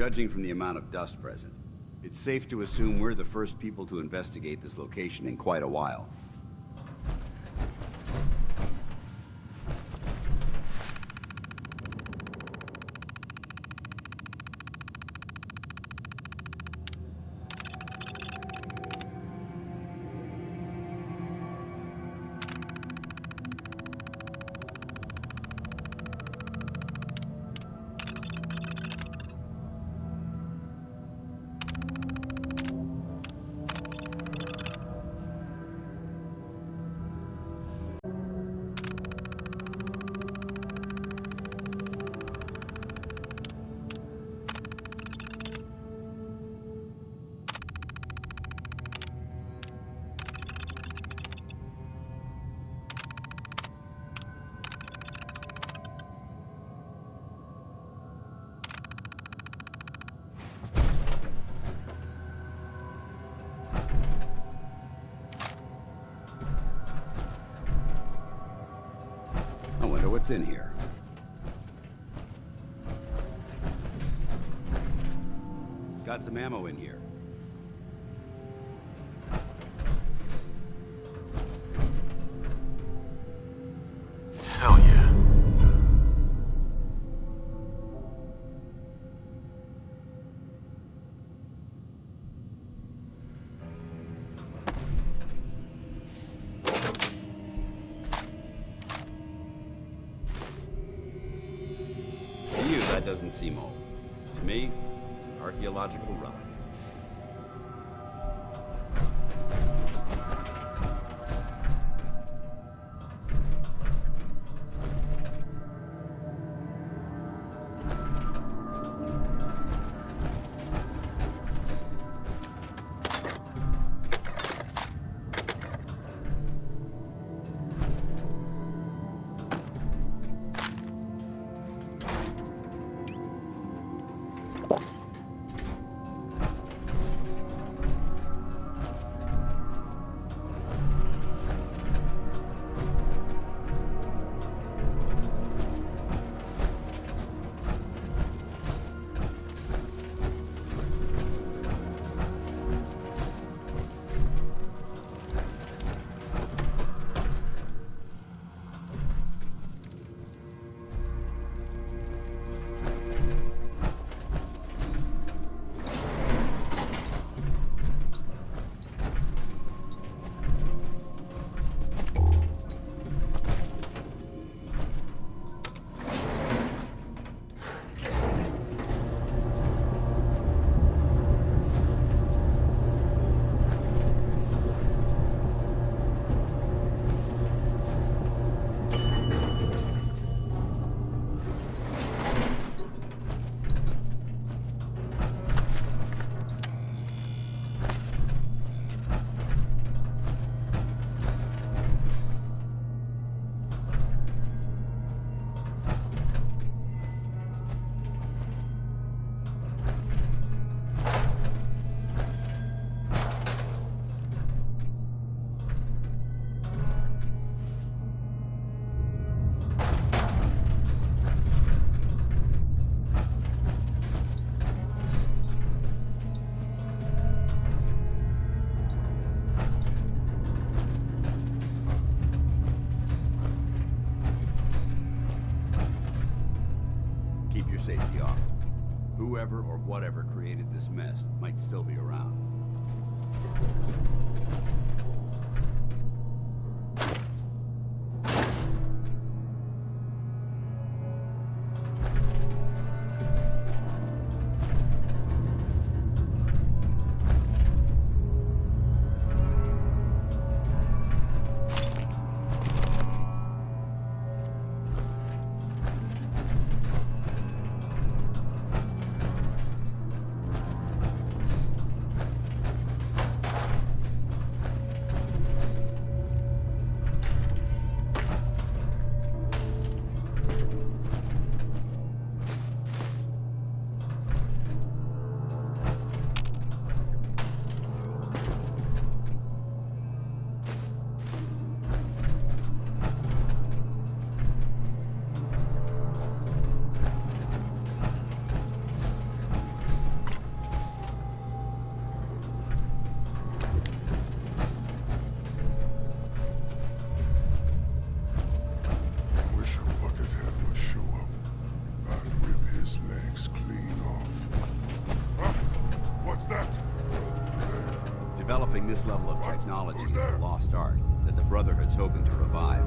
Judging from the amount of dust present, it's safe to assume we're the first people to investigate this location in quite a while. what's in here? Got some ammo in here. Hell yeah. To you, that doesn't seem old. To me, it's an archaeological relic. Keep your safety off. Whoever or whatever created this mess might still be around. Developing this level of technology is a lost art that the Brotherhood's hoping to revive.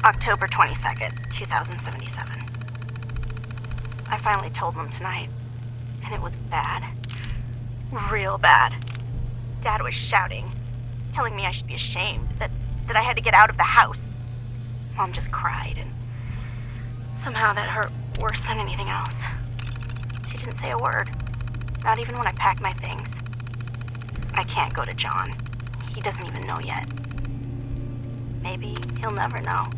October 22nd, 2077. I finally told them tonight, and it was bad. Real bad. Dad was shouting, telling me I should be ashamed, that I had to get out of the house. Mom just cried, and somehow that hurt worse than anything else. She didn't say a word, not even when I packed my things. I can't go to John. He doesn't even know yet. Maybe he'll never know.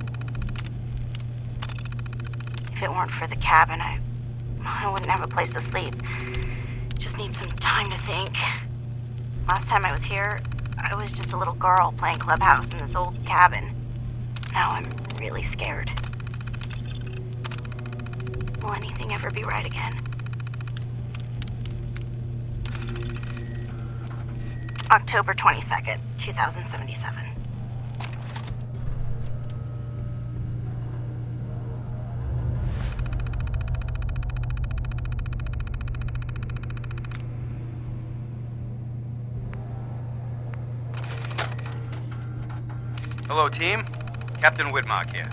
If it weren't for the cabin, I wouldn't have a place to sleep. Just need some time to think. Last time I was here, I was just a little girl playing clubhouse in this old cabin. Now I'm really scared. Will anything ever be right again? October 22nd, 2077. Hello, team. Captain Widmark here.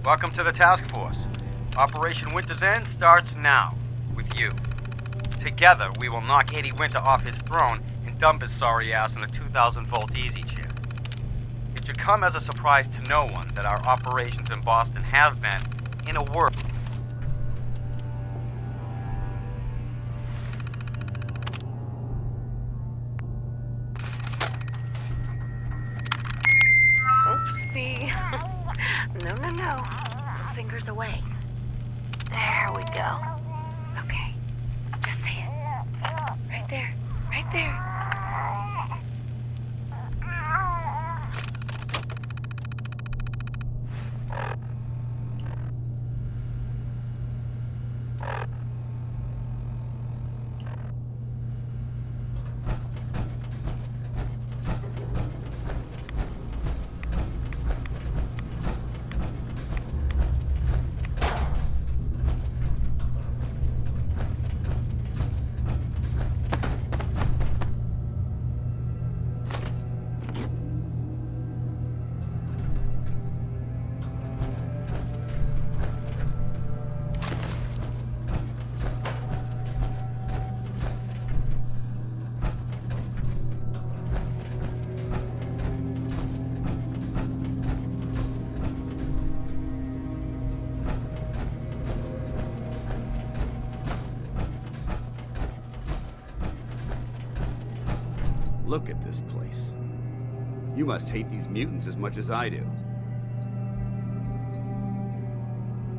Welcome to the task force. Operation Winter's End starts now, with you. Together, we will knock Eddie Winter off his throne and dump his sorry ass in a 2,000-volt easy chair. It should come as a surprise to no one that our operations in Boston have been, in a word, Oopsie. No. Fingers away. There we go. Okay. Just say it. Right there. Right there. Look at this place. You must hate these mutants as much as I do.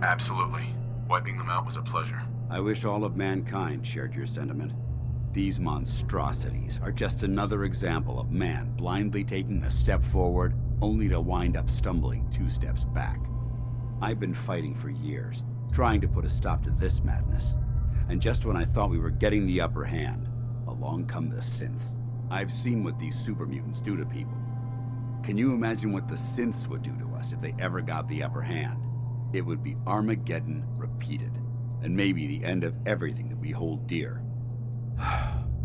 Absolutely. Wiping them out was a pleasure. I wish all of mankind shared your sentiment. These monstrosities are just another example of man blindly taking a step forward, only to wind up stumbling 2 steps back. I've been fighting for years, trying to put a stop to this madness. And just when I thought we were getting the upper hand, along come the synths. I've seen what these super mutants do to people. Can you imagine what the synths would do to us if they ever got the upper hand? It would be Armageddon repeated, and maybe the end of everything that we hold dear.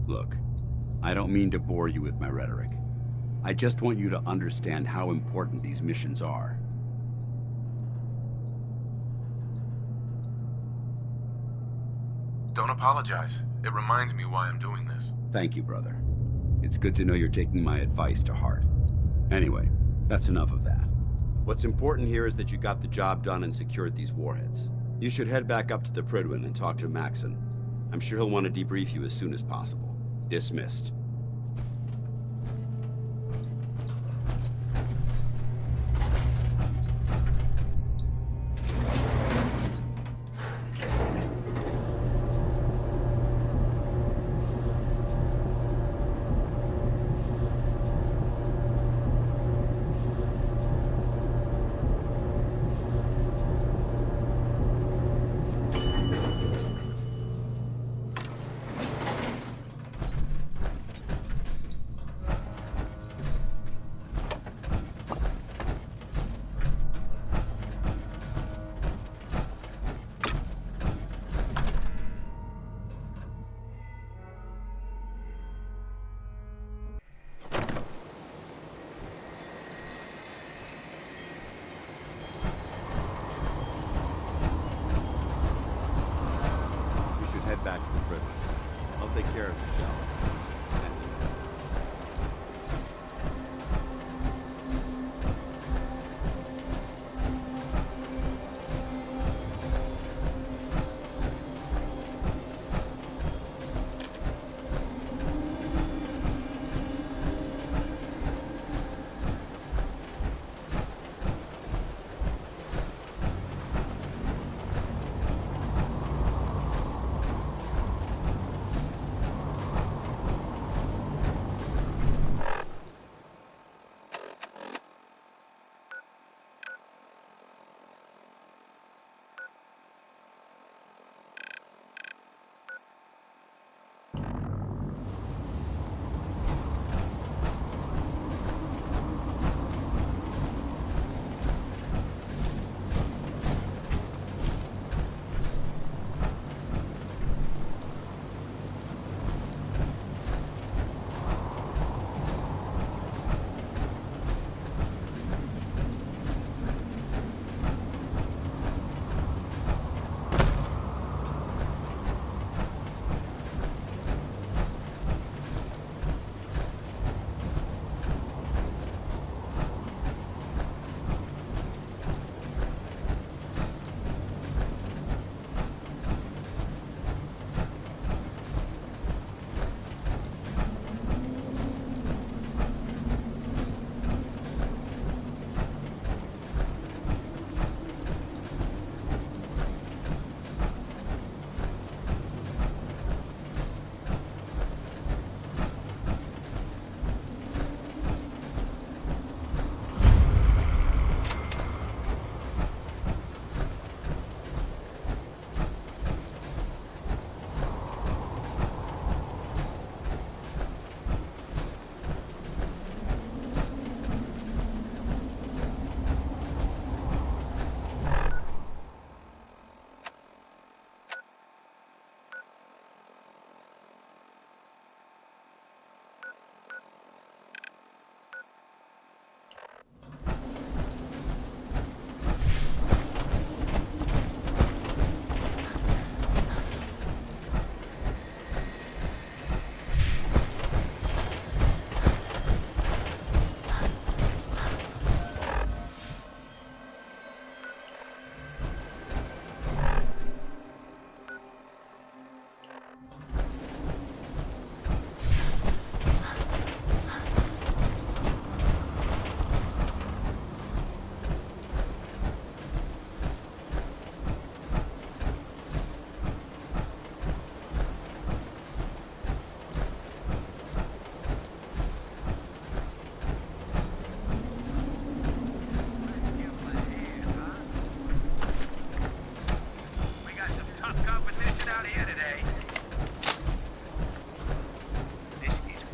Look, I don't mean to bore you with my rhetoric. I just want you to understand how important these missions are. Don't apologize. It reminds me why I'm doing this. Thank you, brother. It's good to know you're taking my advice to heart. Anyway, that's enough of that. What's important here is that you got the job done and secured these warheads. You should head back up to the Prydwen and talk to Maxon. I'm sure he'll want to debrief you as soon as possible. Dismissed. get back to the prison. I'll take care of the shower.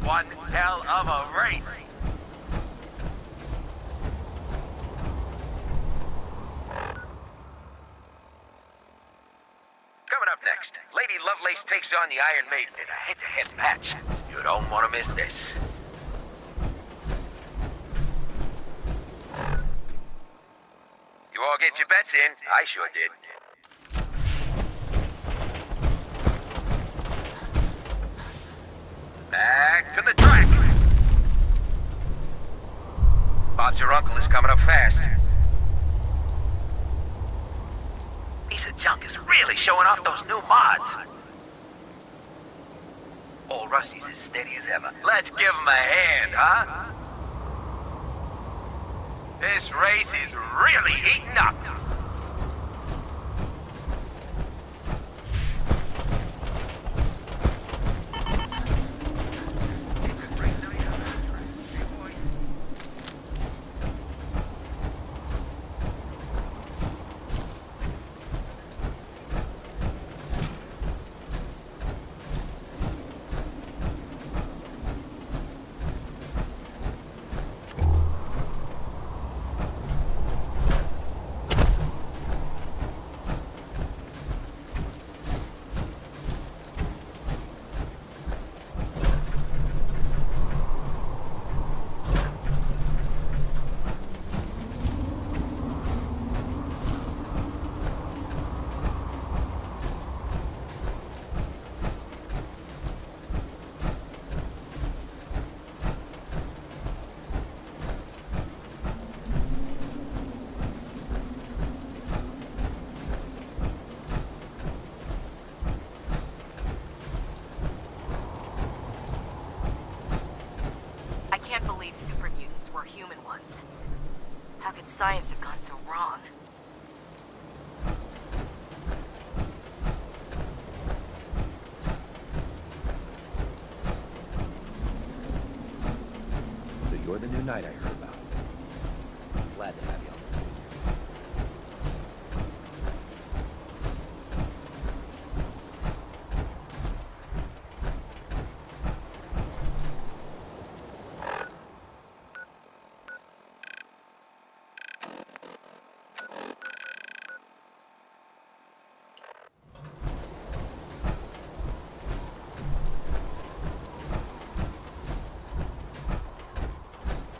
One hell of a race. Coming up next, Lady Lovelace takes on the Iron Maiden in a head-to-head match. You don't want to miss this. You all get your bets in. I sure did. Back to the track. Bob's your uncle is coming up fast. Piece of junk is really showing off those new mods. Old Rusty's as steady as ever. Let's give him a hand, huh? This race is really heating up. science have gone so wrong? So you're the new knight I heard about. Glad to have you on.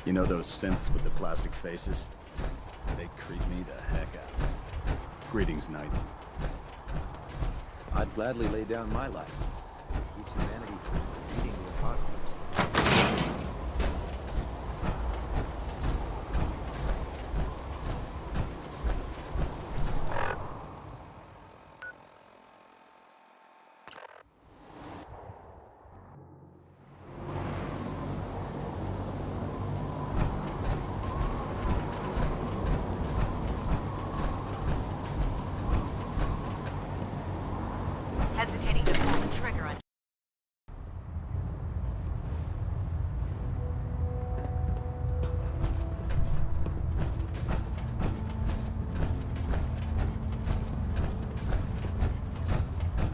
You know those synths with the plastic faces? They creep me the heck out. Greetings, Knight. I'd gladly lay down my life. It keeps humanity from beating the apocalypse. Hesitating to pull the trigger on.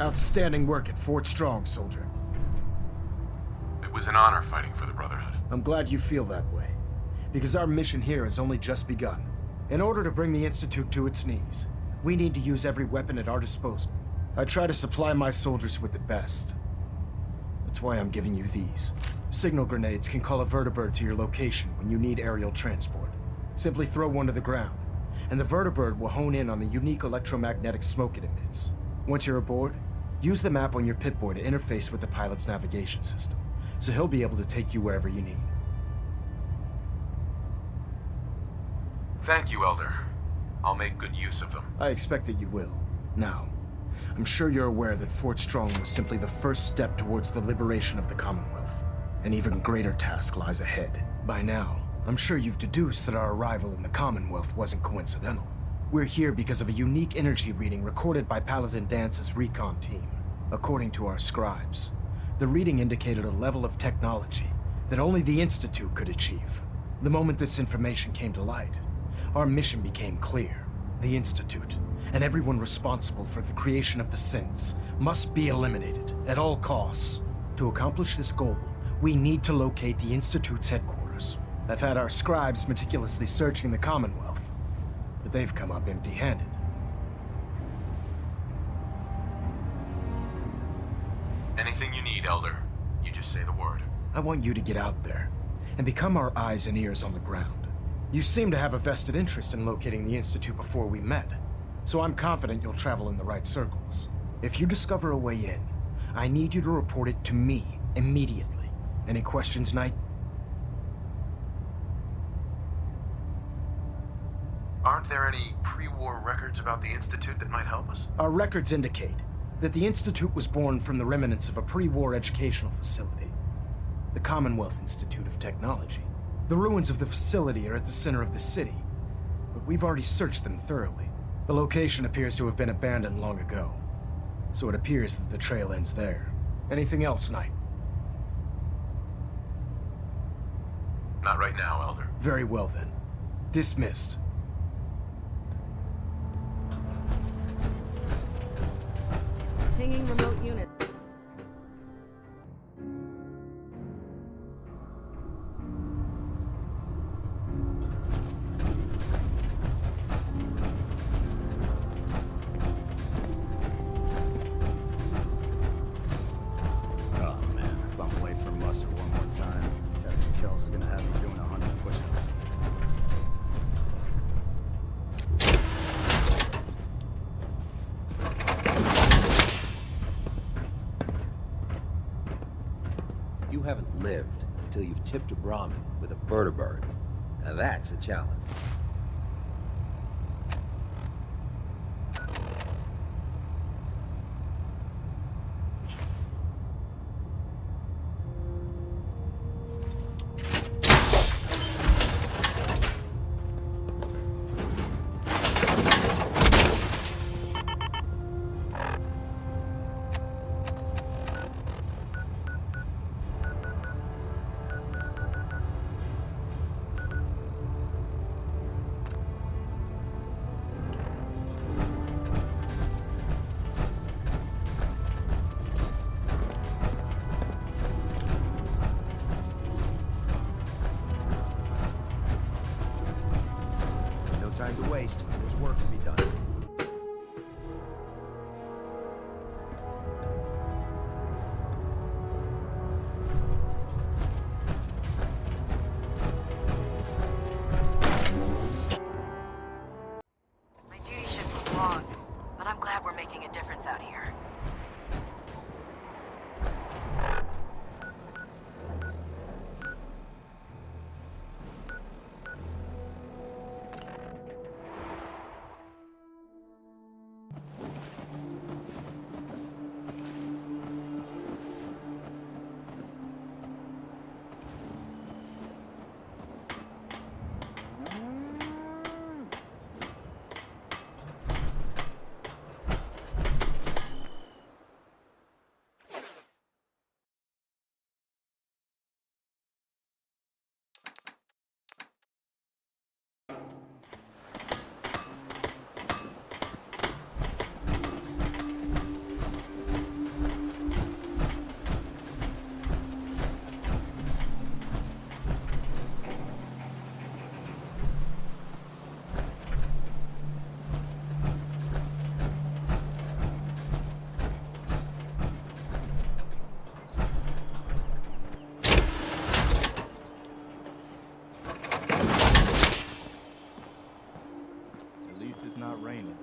Outstanding work at Fort Strong, soldier. It was an honor fighting for the Brotherhood. I'm glad you feel that way, because our mission here has only just begun. In order to bring the Institute to its knees, we need to use every weapon at our disposal. I try to supply my soldiers with the best. That's why I'm giving you these. Signal grenades can call a vertibird to your location when you need aerial transport. Simply throw one to the ground, and the vertibird will hone in on the unique electromagnetic smoke it emits. Once you're aboard, use the map on your Pip-Boy to interface with the pilot's navigation system, so he'll be able to take you wherever you need. Thank you, Elder. I'll make good use of them. I expect that you will. Now, I'm sure you're aware that Fort Strong was simply the first step towards the liberation of the Commonwealth. An even greater task lies ahead. By now, I'm sure you've deduced that our arrival in the Commonwealth wasn't coincidental. We're here because of a unique energy reading recorded by Paladin Dance's recon team. According to our scribes, the reading indicated a level of technology that only the Institute could achieve. The moment this information came to light, our mission became clear. The Institute, and everyone responsible for the creation of the synths, must be eliminated at all costs. To accomplish this goal, we need to locate the Institute's headquarters. I've had our scribes meticulously searching the Commonwealth, but they've come up empty-handed. Anything you need, Elder. You just say the word. I want you to get out there and become our eyes and ears on the ground. You seem to have a vested interest in locating the Institute before we met, so I'm confident you'll travel in the right circles. If you discover a way in, I need you to report it to me immediately. Any questions, Knight? Aren't there any pre-war records about the Institute that might help us? Our records indicate that the Institute was born from the remnants of a pre-war educational facility, the Commonwealth Institute of Technology. The ruins of the facility are at the center of the city, but we've already searched them thoroughly. The location appears to have been abandoned long ago, so it appears that the trail ends there. Anything else, Knight? Not right now, Elder. Very well then. Dismissed. Pinging remote unit. Oh man, if I'm late for muster one more time, Captain Kells is gonna have me doing 100 push-ups. You haven't lived until you've tipped a Brahmin with a vertibird. Now that's a challenge. making a difference out here. At least it's not raining.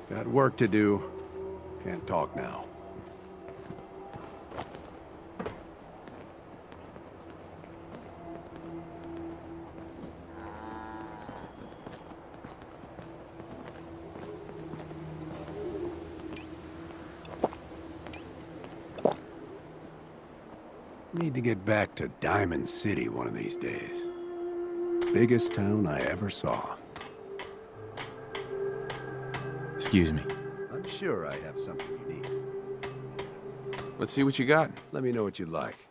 Got work to do. Can't talk now. Need to get back to Diamond City one of these days. Biggest town I ever saw. Excuse me. I'm sure I have something you need. Let's see what you got. Let me know what you'd like.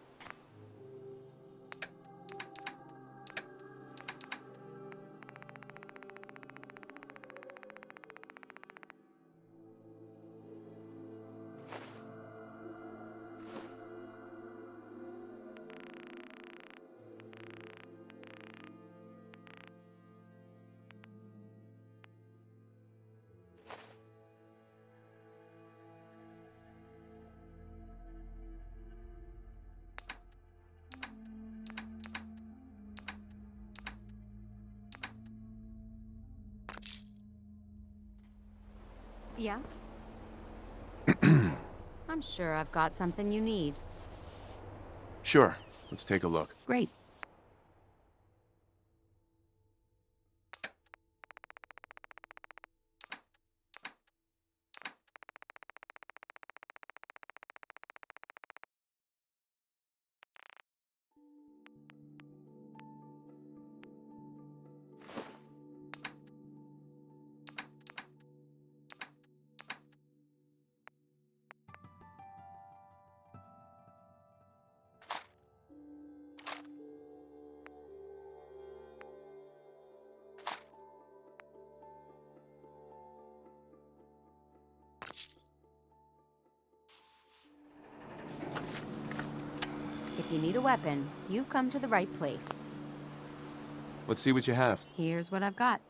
Yeah? I'm sure I've got something you need. Sure. Let's take a look. Great. If you need a weapon, you've come to the right place. Let's see what you have. Here's what I've got.